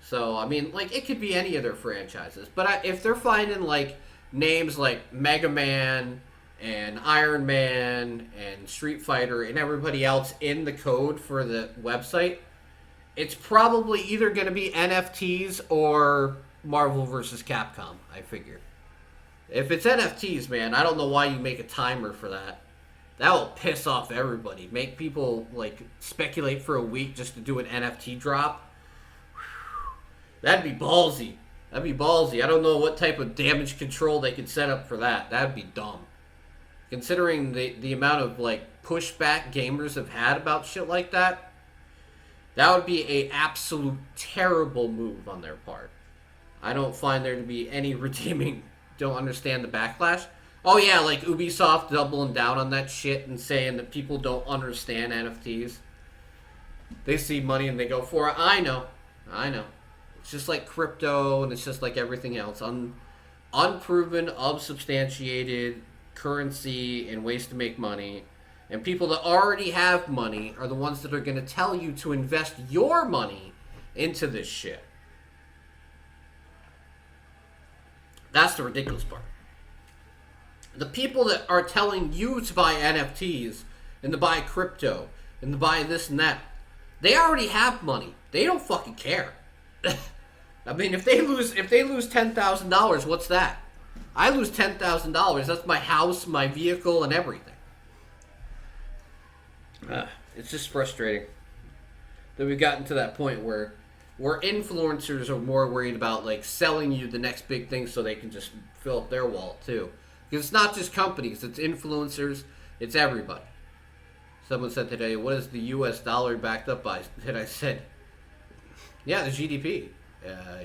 So, I mean, like, it could be any of their franchises. But if they're finding, like, names like Mega Man and Iron Man and Street Fighter and everybody else in the code for the website, it's probably either going to be NFTs or Marvel vs. Capcom, I figure. If it's NFTs, man, I don't know why you make a timer for that. That will piss off everybody. Make people, like, speculate for a week just to do an NFT drop. That'd be ballsy. That'd be ballsy. I don't know what type of damage control they could set up for that. That'd be dumb. Considering the amount of, like, pushback gamers have had about shit like that, that would be a absolute terrible move on their part. I don't find there to be any redeeming. Don't understand the backlash. Oh yeah, like Ubisoft doubling down on that shit and saying that people don't understand NFTs. They see money and they go for it. I know. It's just like crypto, and it's just like everything else. Unproven, unsubstantiated currency and ways to make money. And people that already have money are the ones that are going to tell you to invest your money into this shit. That's the ridiculous part. The people that are telling you to buy NFTs and to buy crypto and to buy this and that, they already have money. They don't fucking care. I mean, if they lose $10,000, what's that? I lose $10,000. That's my house, my vehicle, and everything. It's just frustrating that we've gotten to that point where influencers are more worried about, like, selling you the next big thing so they can just fill up their wallet too. Because it's not just companies, it's influencers, it's everybody. Someone said today, what is the US dollar backed up by? And I said, yeah, the GDP.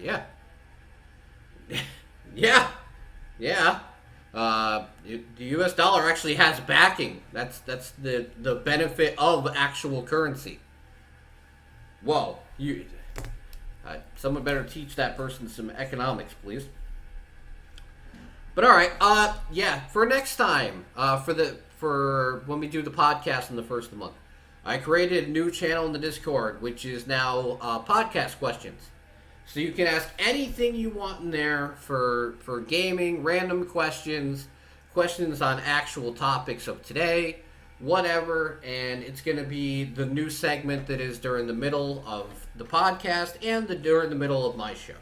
Yeah. Yeah. The US dollar actually has backing. That's the benefit of actual currency. Whoa. Someone better teach that person some economics, please. But alright, for next time, for when we do the podcast in the first of the month, I created a new channel in the Discord, which is now podcast questions. So you can ask anything you want in there for gaming, random questions on actual topics of today, whatever, and it's going to be the new segment that is during the middle of the podcast and during the middle of my show.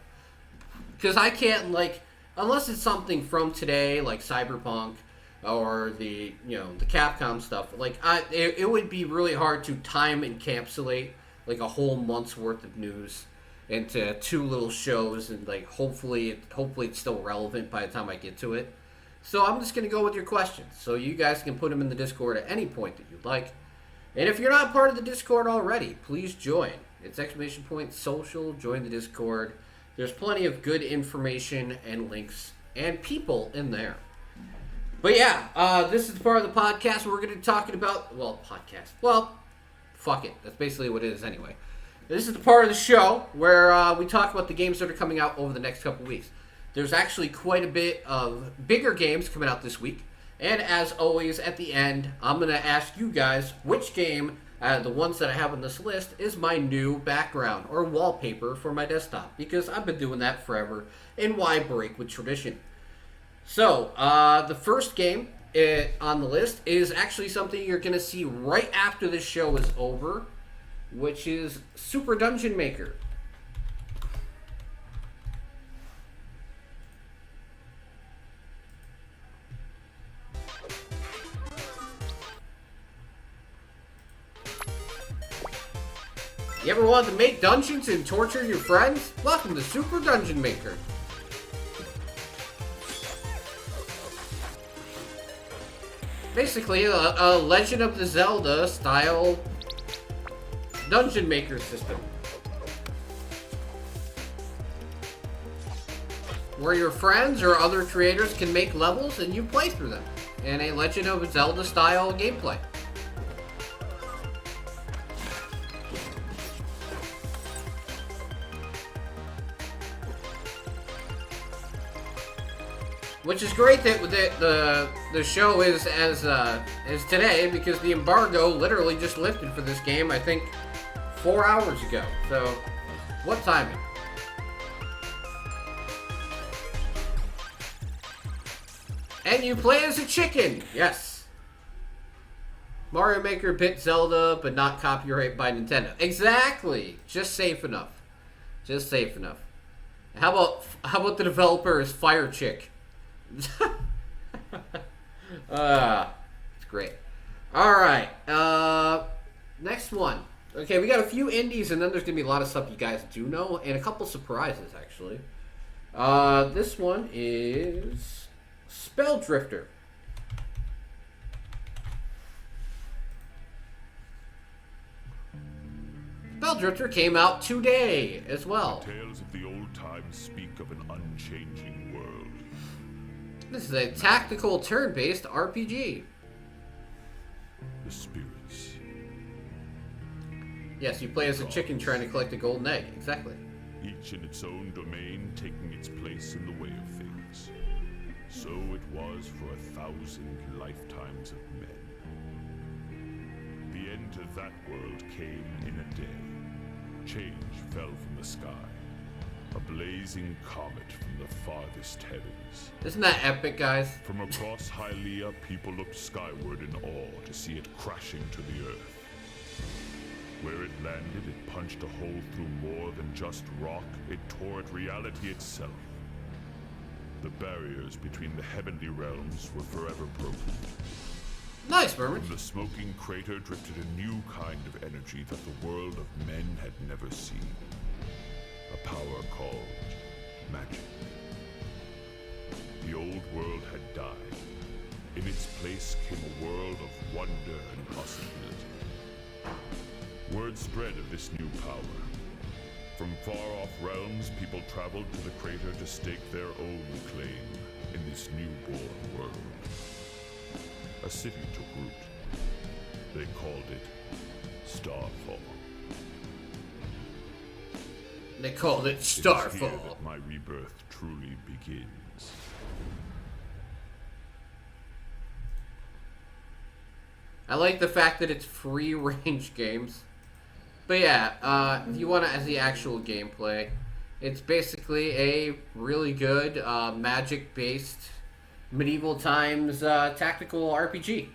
Because I can't, like, unless it's something from today, like Cyberpunk, or the Capcom stuff, like, it would be really hard to time encapsulate, like, a whole month's worth of news into two little shows, and, like, hopefully it's still relevant by the time I get to it. So I'm just going to go with your questions. So you guys can put them in the Discord at any point that you'd like. And if you're not part of the Discord already, please join. It's !social, join the Discord. There's plenty of good information and links and people in there. But yeah, this is the part of the podcast where we're going to be talking about, fuck it. That's basically what it is anyway. This is the part of the show where we talk about the games that are coming out over the next couple weeks. There's actually quite a bit of bigger games coming out this week. And as always, at the end, I'm going to ask you guys which game out of the ones that I have on this list is my new background or wallpaper for my desktop. Because I've been doing that forever, and why break with tradition? So, the first game on the list is actually something you're going to see right after this show is over, which is Super Dungeon Maker. You ever wanted to make dungeons and torture your friends? Welcome to Super Dungeon Maker. Basically, a Legend of the Zelda style dungeon maker system, where your friends or other creators can make levels and you play through them in a Legend of Zelda style gameplay. Which is great that the show is as today, because the embargo literally just lifted for this game, I think, 4 hours ago. So, what timing? And you play as a chicken! Yes. Mario Maker bit Zelda, but not copyright by Nintendo. Exactly! Just safe enough. Just safe enough. How about the developer is Fire Chick? It's great. Alright, next one. Okay, we got a few indies, and then there's gonna be a lot of stuff you guys do know, and a couple surprises actually. This one is Spell Drifter. Spell Drifter came out today as well. Tales of the old times speak of an unchanging world. This is a tactical turn-based RPG. The spirits. Yes, you play as a chicken trying to collect a golden egg. Exactly. Each in its own domain, taking its place in the way of things. So it was for 1,000 lifetimes of men. The end to that world came in a day. Change fell from the sky. A blazing comet from the farthest heavens. Isn't that epic, guys? From across Hylia, people looked skyward in awe to see it crashing to the earth. Where it landed, it punched a hole through more than just rock. It tore at reality itself. The barriers between the heavenly realms were forever broken. Nice, Merman. From the smoking crater drifted a new kind of energy that the world of men had never seen. A power called magic. The old world had died. In its place came a world of wonder and possibility. Word spread of this new power. From far-off realms, people traveled to the crater to stake their own claim in this newborn world. A city took root. They called it Starfall. They called it It is here Starfall. that my rebirth truly begins. I like the fact that it's free range games. But yeah, if you want to, as the actual gameplay, it's basically a really good magic-based medieval times tactical RPG.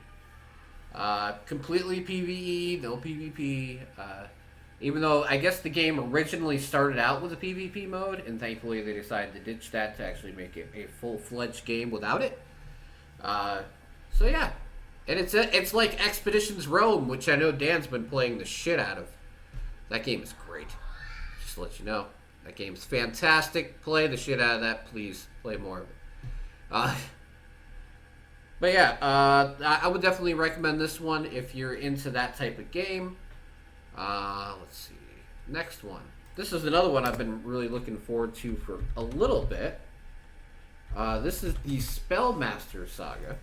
Completely PvE, no PvP. Even though I guess the game originally started out with a PvP mode, and thankfully they decided to ditch that to actually make it a full-fledged game without it. So yeah, and it's like Expeditions Rome, which I know Dan's been playing the shit out of. That game is great. Just to let you know, that game's fantastic. Play the shit out of that, please. Play more of it. But yeah, I would definitely recommend this one if you're into that type of game. Let's see. Next one. This is another one I've been really looking forward to for a little bit. This is the Spellmaster Saga.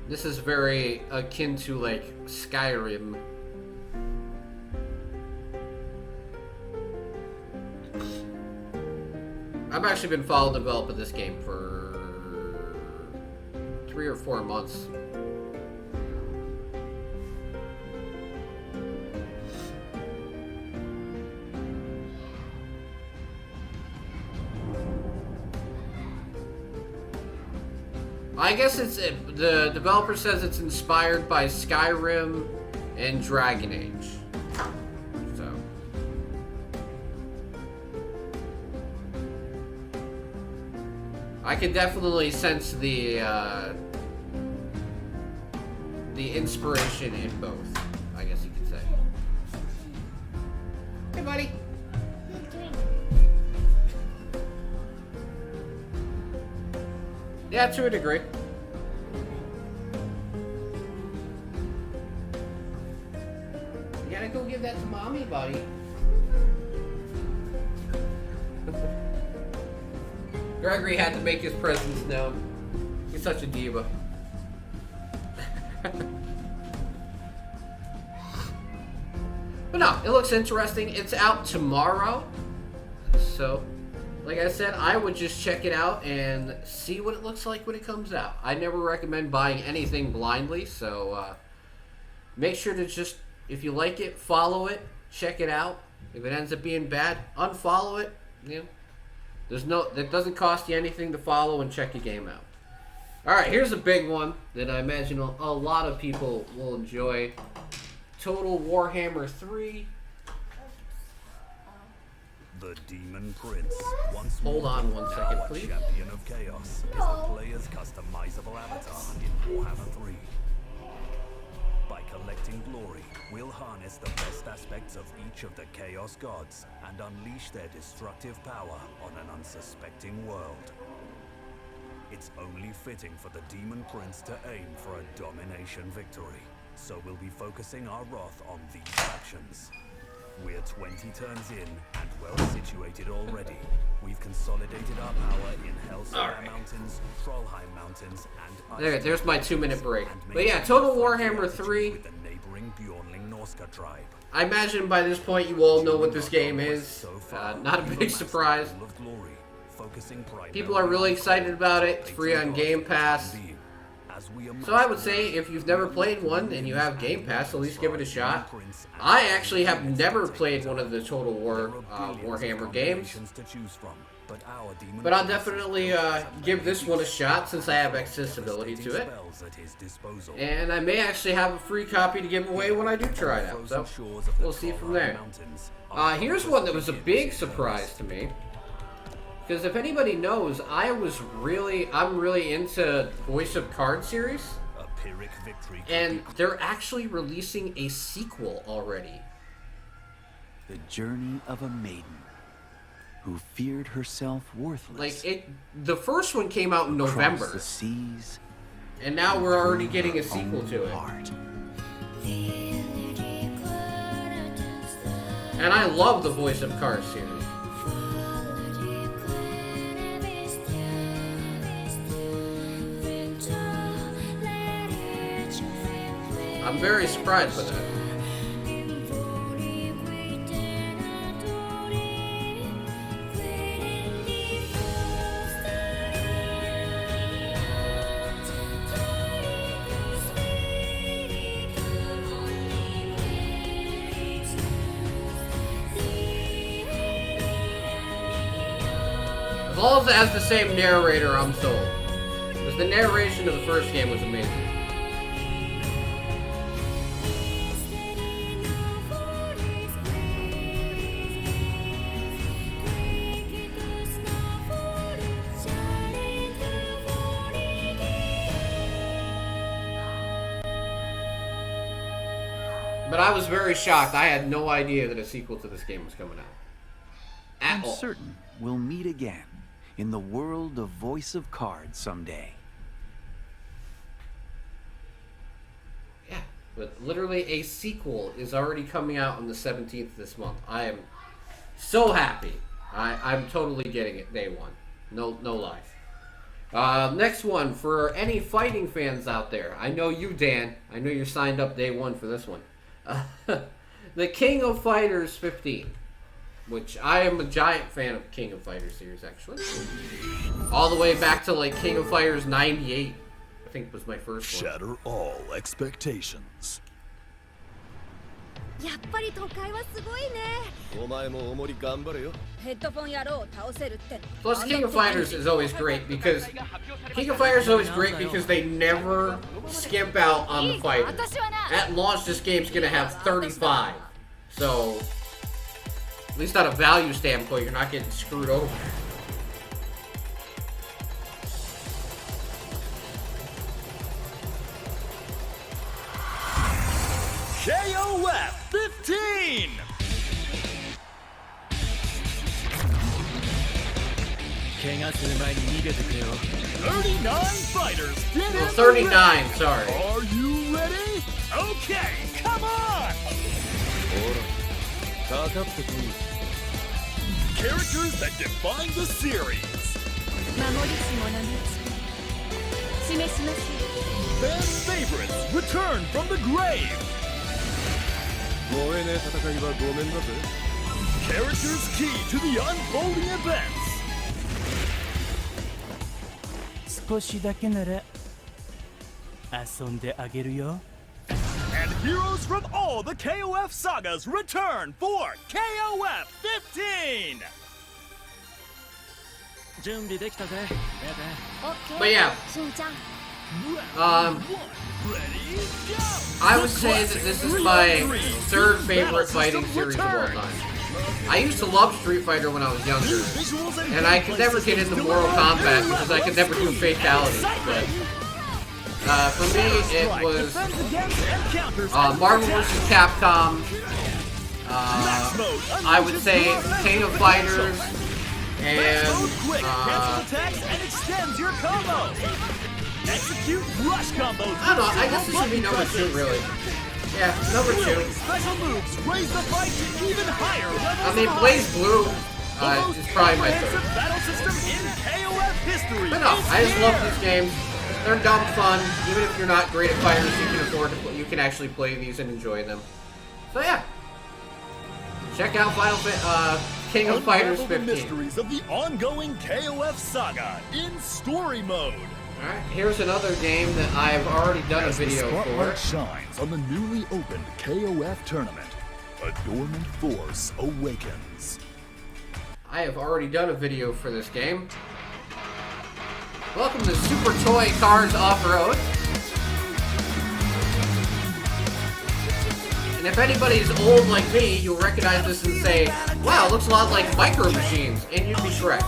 This is very akin to, like, Skyrim. I've actually been following the development of this game for 3 or 4 months. I guess it's the developer says it's inspired by Skyrim and Dragon Age. So I can definitely sense the inspiration in both, I guess you could say. Hey, buddy. Yeah, to a degree. You gotta go give that to mommy, buddy. Gregory had to make his presence known. He's such a diva. But no, it looks interesting. It's out tomorrow. So, like I said, I would just check it out and see what it looks like when it comes out. I never recommend buying anything blindly, so make sure to just, if you like it, follow it, check it out. If it ends up being bad, unfollow it. You know, that doesn't cost you anything to follow and check your game out. All right, here's a big one that I imagine a lot of people will enjoy. Total Warhammer 3. The Demon Prince. Once Hold on one second, now a please. champion of chaos is the player's customizable avatar in Warhammer 3. By collecting glory, we'll harness the best aspects of each of the Chaos Gods and unleash their destructive power on an unsuspecting world. It's only fitting for the Demon Prince to aim for a domination victory, so we'll be focusing our wrath on these factions. We're 20 turns in and well situated already. We've consolidated our power in Hellsire Mountains, Trollheim Mountains, and there's my 2-minute break. But yeah, Total Warhammer 3. with the neighboring Bjornling Norska tribe. I imagine by this point you all know what this game is. Not a big surprise. People are really excited about it. It's free on Game Pass. So I would say if you've never played one and you have Game Pass, at least give it a shot. I actually have never played one of the Total Warhammer games. But I'll definitely give this one a shot since I have accessibility to it. And I may actually have a free copy to give away when I do try it out. So we'll see from there. Here's one that was a big surprise to me. Because if anybody knows, I'm really into Voice of Card series. And they're actually releasing a sequel already. The journey of a maiden who feared herself worthless. The first one came out in November. The seas, and now we're already getting a sequel to it. And I love the Voice of Card series. I'm very surprised by that. As long as it has the same narrator, I'm sold. Because the narration of the first game was amazing. But I was very shocked. I had no idea that a sequel to this game was coming out. I'm certain we'll meet again in the world of Voice of Cards someday. Yeah, but literally a sequel is already coming out on the 17th this month. I am so happy. I'm totally getting it day one. No lie. Next one, for any fighting fans out there. I know you, Dan. I know you're signed up day one for this one. The King of Fighters 15, which I am a giant fan of King of Fighters series, actually. All the way back to like King of Fighters 98, I think was my first one. Shatter all expectations. Plus, King of Fighters is always great because they never skimp out on the fighter. At launch, this game's gonna have 35, so at least on a value standpoint, you're not getting screwed over. KOF 15! Fighters, 39, sorry. Are you ready? Okay, come on! Characters that define the series. Fan favorites return from the grave. Characters key to the unfolding events. And heroes from all the KOF sagas return for KOF 15! But yeah, I would say that this is my third favorite fighting series of all time. I used to love Street Fighter when I was younger, and I could never get into Mortal Kombat because I could never do fatalities, but For me, it was Defends against and counters Marvel attacks. vs. Capcom. Max mode I would unleashes say your immense King of potential. Fighters Max and mode quick cancels attacks and extends your combo. Execute rush combos. I don't know. I guess this should be number 2, really. Yeah, number 2. Special moves raise the fight to even higher levels. I mean, of Blaze Blue the is probably my comprehensive third. battle system in KOF history. But no, is I just love here. these games. They're dumb fun. Even if you're not great at fighters, you can afford to play, you can actually play these and enjoy them. So yeah, check out King of Fighters Unravel the 15. mysteries of the ongoing KOF saga in story mode. All right, here's another game that I've already done a As the video spotlight for. shines on the newly opened KOF tournament, a dormant force awakens. I have already done a video for this game. Welcome to Super Toy Cars Off-Road. And if anybody's old like me, you'll recognize this and say, wow, it looks a lot like Micro Machines, and you'd be correct.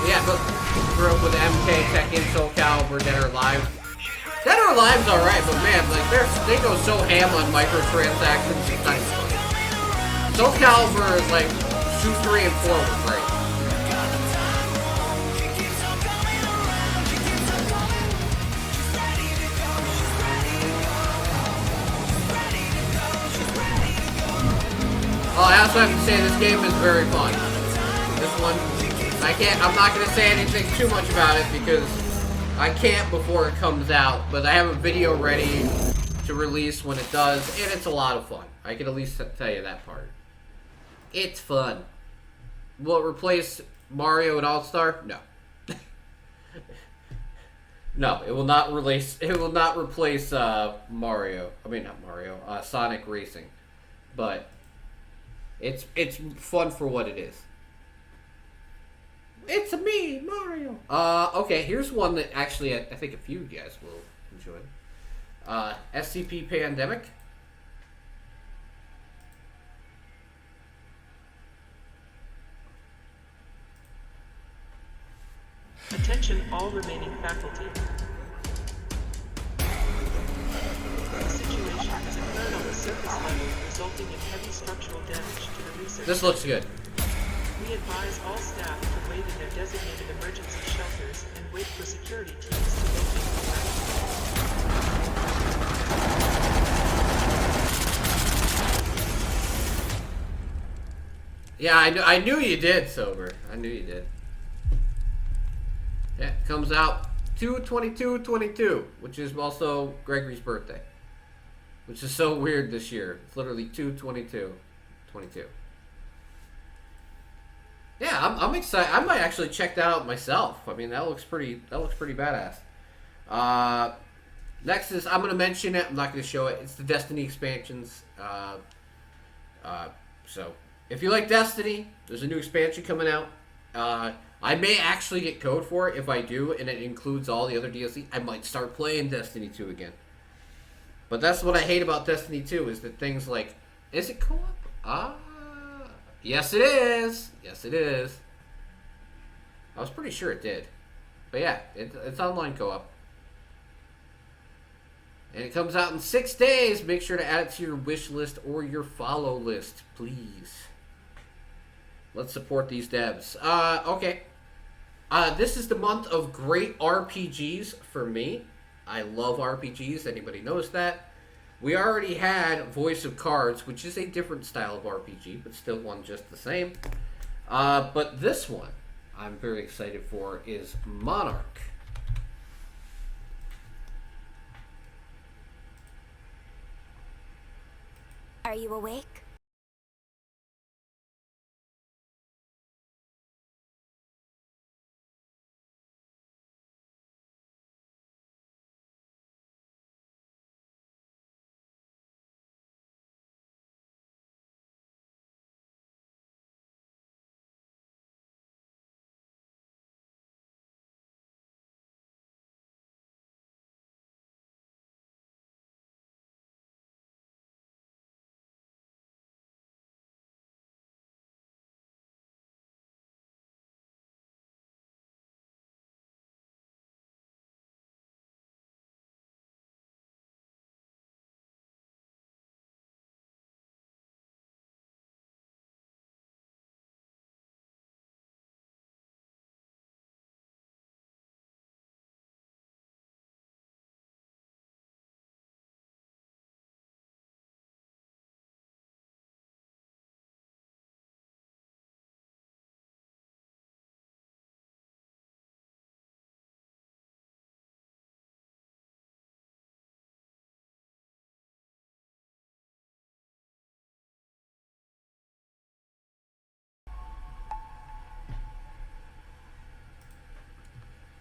Yeah, but grew up with MK, Tekken, Soul Calibur, Dead or Alive. Dead or Alive's alright, but man, like they go so ham on microtransactions, it's not even funny. Soul Calibur is like 2, 3, and 4 were great. Oh, I also have to say this game is very fun. This one, I'm not going to say anything too much about it because I can't before it comes out, but I have a video ready to release when it does, and it's a lot of fun. I can at least tell you that part. It's fun. Will it replace Mario and All-Star? No. No, it will not replace. It will not replace Mario. I mean, not Mario. Sonic Racing, but it's fun for what it is. It's me, Mario. Okay, here's one that actually I think a few of you guys will enjoy. Scp Pandemic. Attention all remaining faculty. The situation has occurred on the surface level, resulting in heavy structural damage to the research. This looks good. We advise all staff to wait in their designated emergency shelters and wait for security teams to locate the wreck. Yeah, I knew you did, Sober. I knew you did. Yeah, it comes out 2/22/22, which is also Gregory's birthday. Which is so weird this year. It's literally 2/22/22. Yeah, I'm excited. I might actually check that out myself. I mean, that looks pretty badass. Next is, I'm gonna mention it. I'm not gonna show it. It's the Destiny expansions. So if you like Destiny, there's a new expansion coming out. I may actually get code for it. If I do, and it includes all the other DLC, I might start playing Destiny 2 again. But that's what I hate about Destiny 2 is that things like, is it co-op? Yes it is. Yes it is. I was pretty sure it did. But yeah, it's online co-op. And it comes out in 6 days. Make sure to add it to your wish list or your follow list, please. Let's support these devs. Okay. This is the month of great RPGs for me. I love RPGs. Anybody knows that? We already had Voice of Cards, which is a different style of RPG, but still one just the same. But this one I'm very excited for is Monarch. Are you awake?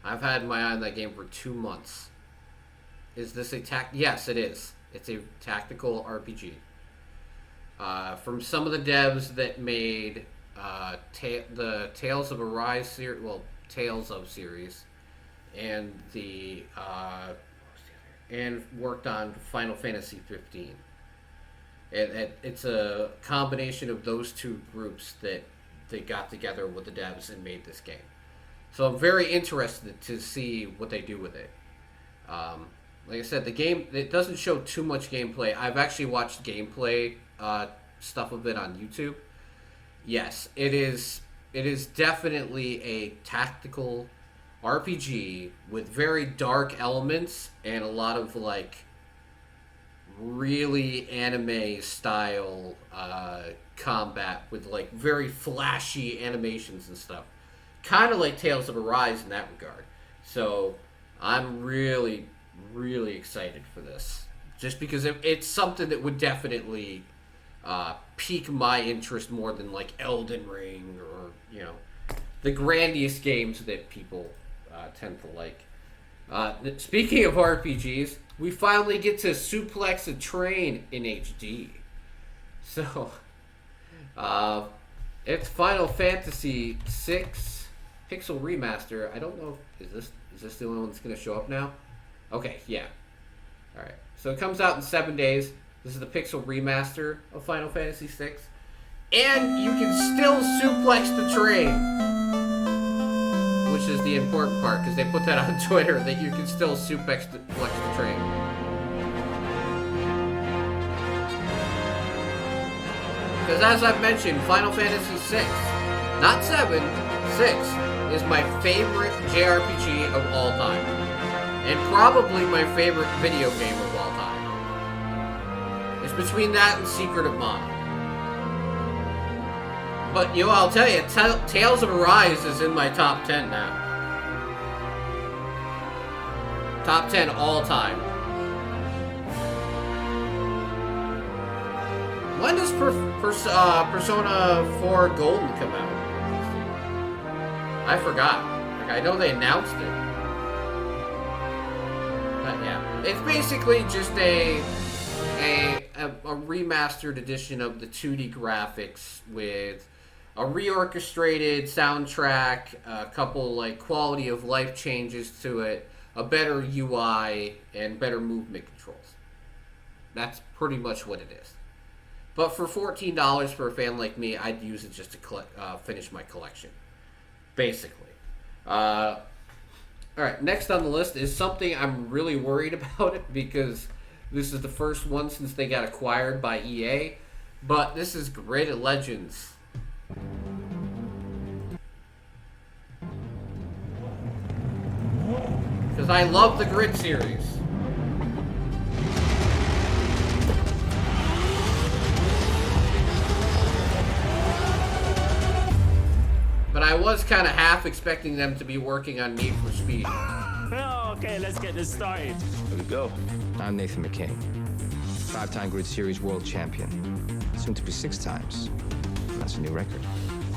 I've had my eye on that game for 2 months. Is this a Yes, it is. It's a tactical RPG. From some of the devs that made the Tales of Arise series, well, Tales of series, and the and worked on Final Fantasy 15. It's a combination of those two groups that they got together with the devs and made this game. So I'm very interested to see what they do with it. Like I said, the game, it doesn't show too much gameplay. I've actually watched gameplay stuff of it on YouTube. Yes, it is definitely a tactical RPG with very dark elements and a lot of like really anime style combat with like very flashy animations and stuff. Kind of like Tales of Arise in that regard. So I'm really, really excited for this. Just because it's something that would definitely pique my interest more than like Elden Ring or, you know, the grandiose games that people tend to like. Speaking of RPGs, we finally get to suplex a train in HD. So, it's Final Fantasy VI Pixel Remaster. I don't know, is this the only one that's going to show up now? Okay, yeah. Alright, so it comes out in 7 days. This is the Pixel Remaster of Final Fantasy VI. And you can still suplex the train. Which is the important part, because they put that on Twitter, that you can still suplex the train. Because as I've mentioned, Final Fantasy VI, not 7, 6, is my favorite JRPG of all time. And probably my favorite video game of all time. It's between that and Secret of Mana. But, you know, I'll tell you, Tales of Arise is in my top 10 now. Top 10 all time. When does Persona 4 Golden come out? I forgot. Like, I know they announced it. But yeah, it's basically just a remastered edition of the 2D graphics with a reorchestrated soundtrack, a couple like quality of life changes to it, a better UI, and better movement controls. That's pretty much what it is. But for $14 for a fan like me, I'd use it just to finish my collection. Basically. Alright, next on the list is something I'm really worried about it because this is the first one since they got acquired by EA. But this is Grid Legends. Because I love the Grid series. But I was kind of half expecting them to be working on Need for Speed. Okay, let's get this started. Here we go. I'm Nathan McKay, 5-time Grid Series World Champion. Soon to be 6 times. That's a new record.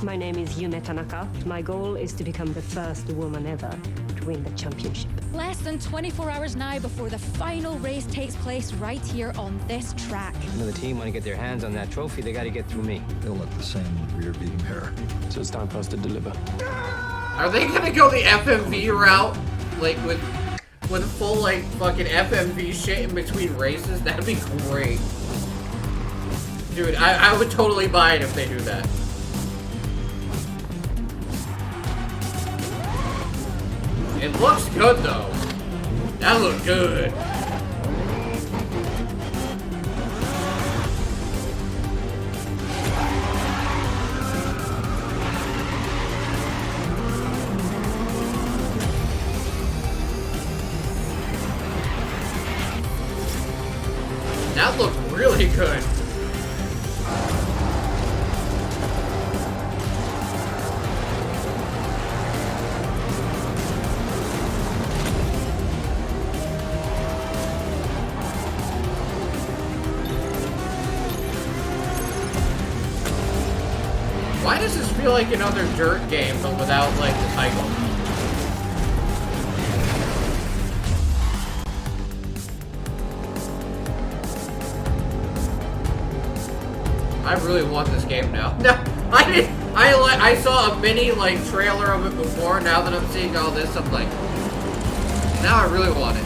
My name is Yume Tanaka. My goal is to become the first woman ever to win the championship. Less than 24 hours now before the final race takes place right here on this track. Another team want to get their hands on that trophy, they got to get through me. They'll look the same with rear beating hair. So it's time for us to deliver. Are they gonna go the FMV route? Like with full like fucking FMV shit in between races? That'd be great. Dude, I would totally buy it if they do that. It looks good though. That looked good. That looked really good. Why does this feel like another Dirt game, but without, like, the title? I really want this game now. No, I didn't. I saw a mini like trailer of it before. Now that I'm seeing all this, I'm like, now I really want it.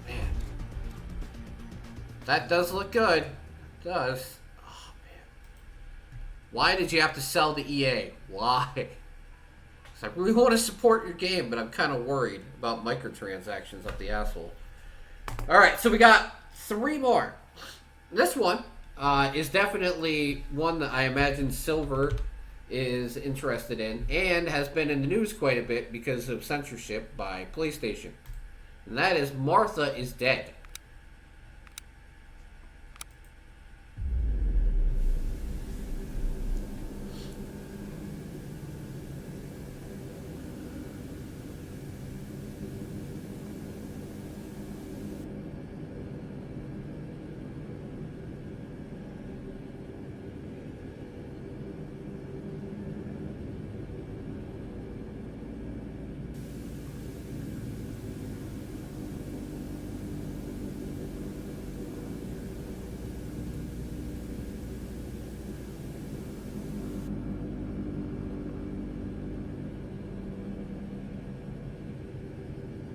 Man, that does look good. It does. Why did you have to sell to EA? Why? Because I really want to support your game, but I'm kind of worried about microtransactions up the asshole. Alright, so we got 3 more. This one is definitely one that I imagine Silver is interested in, and has been in the news quite a bit because of censorship by PlayStation. And that is Martha is Dead.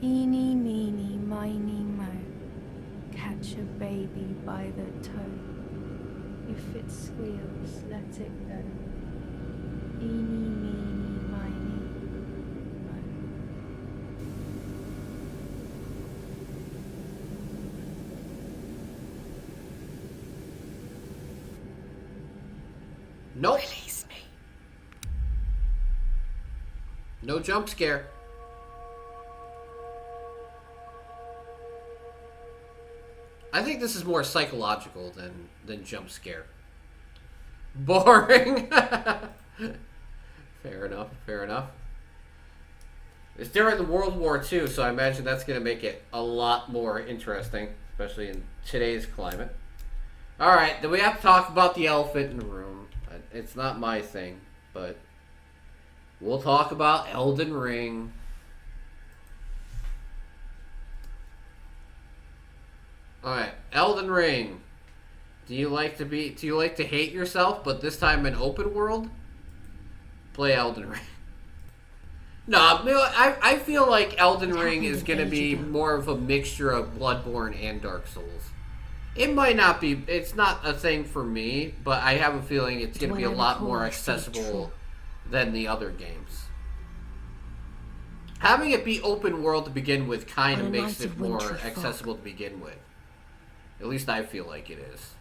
Eeny, meeny, miny, mo. Catch a baby by the toe. If it squeals, let it go. Eeny, meeny, miny, mo. Nope. Release me. No jump scare. I think this is more psychological than jump scare. Boring. Fair enough, fair enough. It's during the World War II, so I imagine that's going to make it a lot more interesting, especially in today's climate. Alright, then we have to talk about the elephant in the room. It's not my thing, but we'll talk about Elden Ring. Alright, Elden Ring. Do you like to hate yourself, but this time in open world? Play Elden Ring. No, I feel like Elden Ring is going to be more of a mixture of Bloodborne and Dark Souls. It might not be, it's not a thing for me, but I have a feeling it's going to be a lot more accessible than the other games. Having it be open world to begin with kind of makes it more accessible to begin with. At least I feel like it is.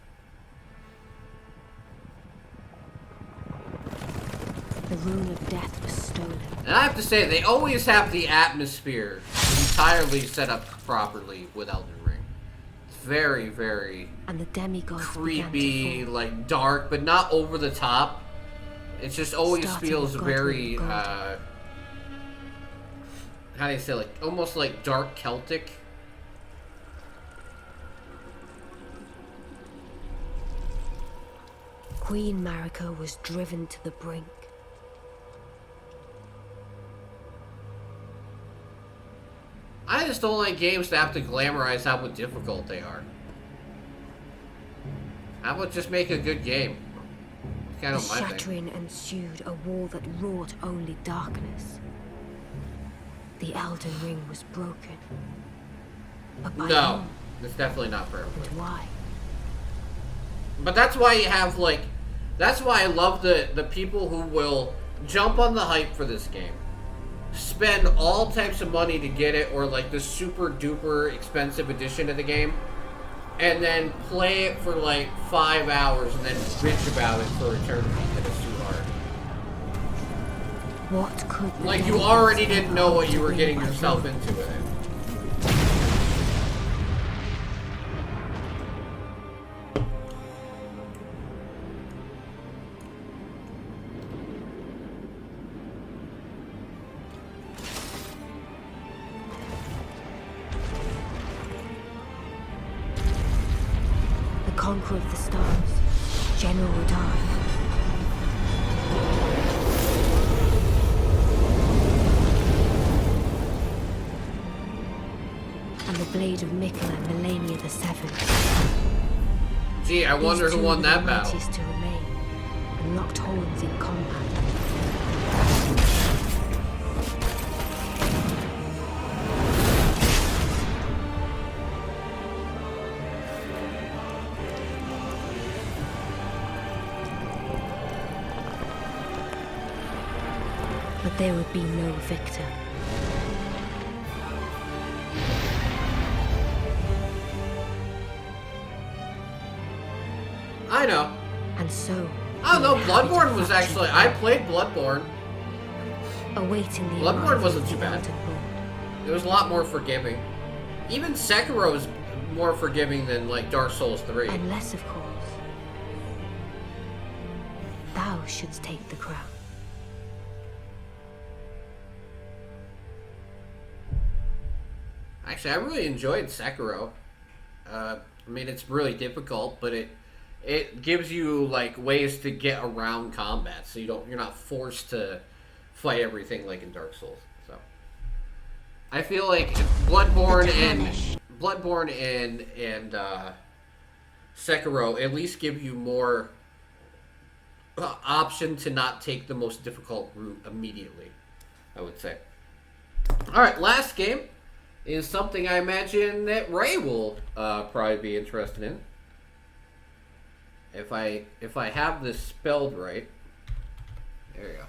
The rune of death was stolen. And I have to say, they always have the atmosphere entirely set up properly with Elden Ring. It's very, very and the demigods creepy, like dark, but not over the top. It just always feels very, how do you say, like almost like dark Celtic. Queen Marika was driven to the brink. I just don't like games that have to glamorize how difficult they are. How about just make a good game? It's kind of my thing. Shattering ensued, a war that wrought only darkness. The Elden Ring was broken. But by no, it's definitely not for everyone. And why? But that's why you have, like, that's why I love the people who will jump on the hype for this game, spend all types of money to get it, or like the super duper expensive edition of the game, and then play it for like 5 hours and then bitch about it for eternity that it's too hard. What could like you already didn't know what you were getting yourself into with it. Conqueror of the stars, General Radar. blade of Mikkel and Melania the Seventh. Gee, I wonder who won that battle. These two were the mightiest to remain, and locked horns in combat. But there would be no victor. I know. And so... I don't know, Bloodborne was actually... I played Bloodborne. Awaiting the Bloodborne wasn't too bad. It was a lot more forgiving. Even Sekiro is more forgiving than, like, Dark Souls 3. Unless, of course, thou shouldst take the crown. Actually, I really enjoyed Sekiro. I mean, it's really difficult, but it gives you like ways to get around combat, so you're not forced to fight everything like in Dark Souls. So I feel like Bloodborne and Sekiro at least give you more option to not take the most difficult route immediately, I would say. All right, last game is something I imagine that Ray will probably be interested in. If I have this spelled right. There you go.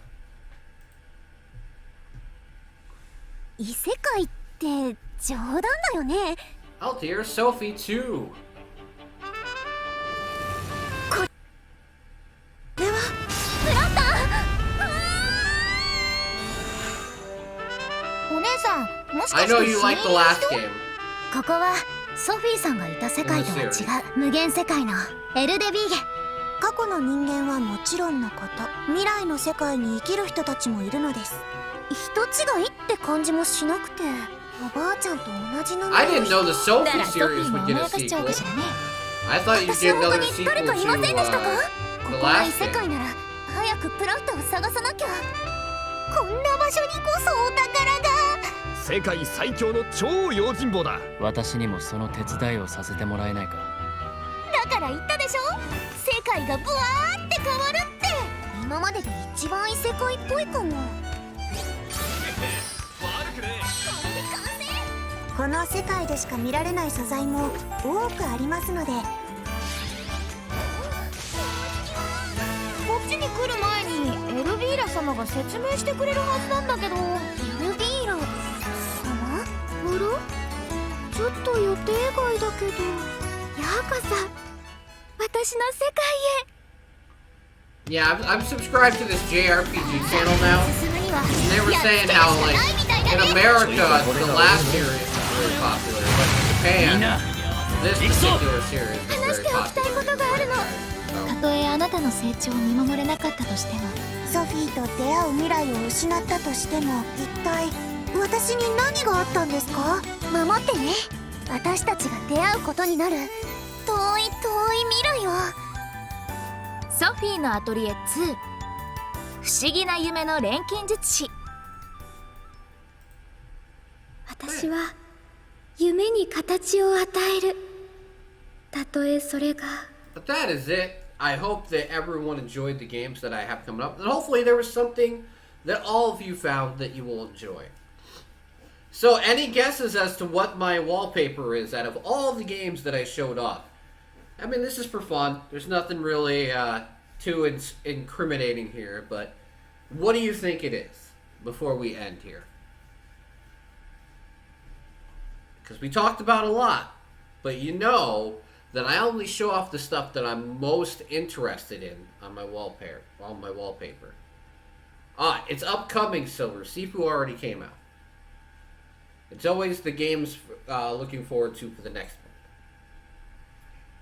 異世界って冗談だよね。Altair Sophie 2. これはブラッター。お姉さん、もしか I して know you like the last game. ここはソフィーさんがいた世界とは違う無限世界のエルデビーゲ。過去の人間はもちろんのこと、未来の世界に生きる人たちもいるのです。人違いって感じもしなくて、おばあちゃんと同じ名前 I didn't know the Sophie series would get a sequel. I thought you'd get another sequel to the last 世界 game. なら早くプラッタを探さなきゃ。こんな場所にこそお宝が。世界最強の超用心棒だ。私にもその手伝いをさせてもらえないか。だから言ったでしょ、世界がブワーって変わるって。今までで一番異世界っぽいかも。この世界でしか見られない素材も多くありますので、こっちに来る前にエルビーラ様が説明してくれるはずなんだけど。エルビーラ様？あら？ちょっと予定外だけど。ようこそ私の世界へ。 Yeah, I'm subscribed to this JRPG channel now. And they were saying how, like, in America, the last series is very popular, but in Japan, this particular series is very popular. たとえあなたの成長を見守れなかったとしても、ソフィーと出会う未来を失ったとしても、一体私に何があったんですか？守ってね。私たちが出会うことになる遠い遠い未来を。ソフィーのアトリエ2、不思議な夢の錬金術師。私は夢に形を与える。たとえそれが。But that is it. I hope that everyone enjoyed the games that I have coming up, and hopefully there was something that all of you found that you will enjoy. So, any guesses as to what my wallpaper is out of all the games that I showed off? I mean, this is for fun. There's nothing really too incriminating here, but what do you think it is before we end here? Because we talked about a lot, but you know that I only show off the stuff that I'm most interested in on my wallpaper. Ah, it's upcoming, Silver. Sifu already came out. It's always the games looking forward to for the next one.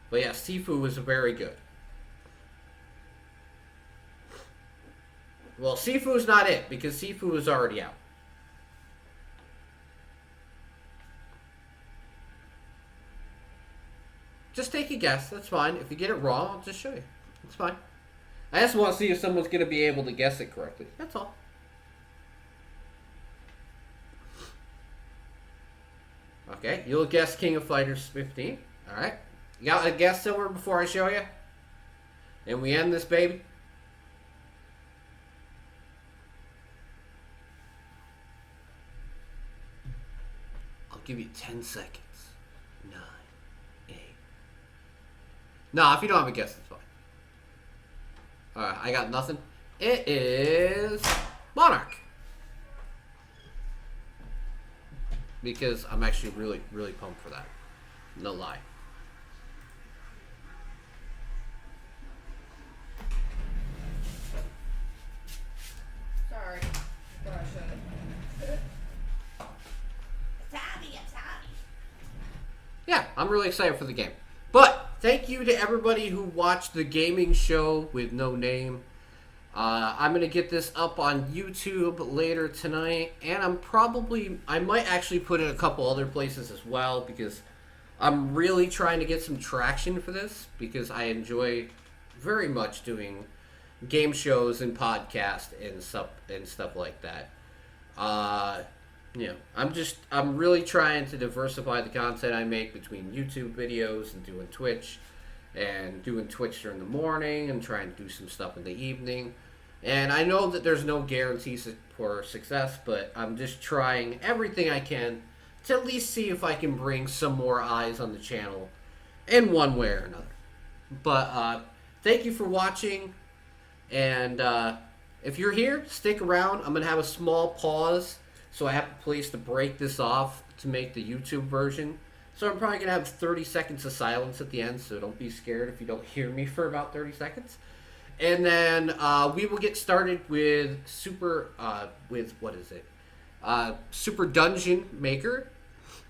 But yeah, Sifu was very good. Well, Sifu's not it, because Sifu is already out. Just take a guess, that's fine. If you get it wrong, I'll just show you. It's fine. I just want to see if someone's going to be able to guess it correctly. That's all. Okay, you'll guess King of Fighters 15. Alright. You got a guess somewhere before I show you? And we end this baby? I'll give you 10 seconds. 9, 8. No, if you don't have a guess, it's fine. Alright, I got nothing. It is Monarch. Because I'm actually really, really pumped for that. No lie. Sorry. Yeah, I'm really excited for the game. But thank you to everybody who watched the gaming show with no name. I'm going to get this up on YouTube later tonight. And I might actually put it a couple other places as well. Because I'm really trying to get some traction for this. Because I enjoy very much doing game shows and podcasts and stuff like that. I'm really trying to diversify the content I make between YouTube videos and doing Twitch during the morning and trying to do some stuff in the evening. And I know that there's no guarantees for success, but I'm just trying everything I can to at least see if I can bring some more eyes on the channel in one way or another. But thank you for watching, and if you're here, stick around. I'm going to have a small pause, so I have a place to break this off to make the YouTube version. So I'm probably going to have 30 seconds of silence at the end, so don't be scared if you don't hear me for about 30 seconds. And then we will get started with Super Dungeon Maker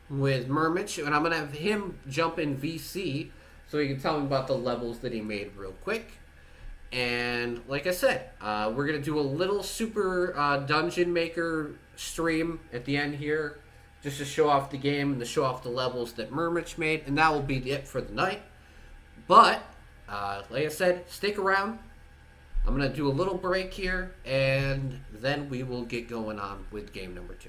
with Mermich, and I'm going to have him jump in VC so he can tell me about the levels that he made real quick. And like I said, we're going to do a little Super Dungeon Maker stream at the end here, just to show off the game and to show off the levels that Mermich made, and that will be it for the night. But like I said, stick around. I'm going to do a little break here, and then we will get going on with game number 2.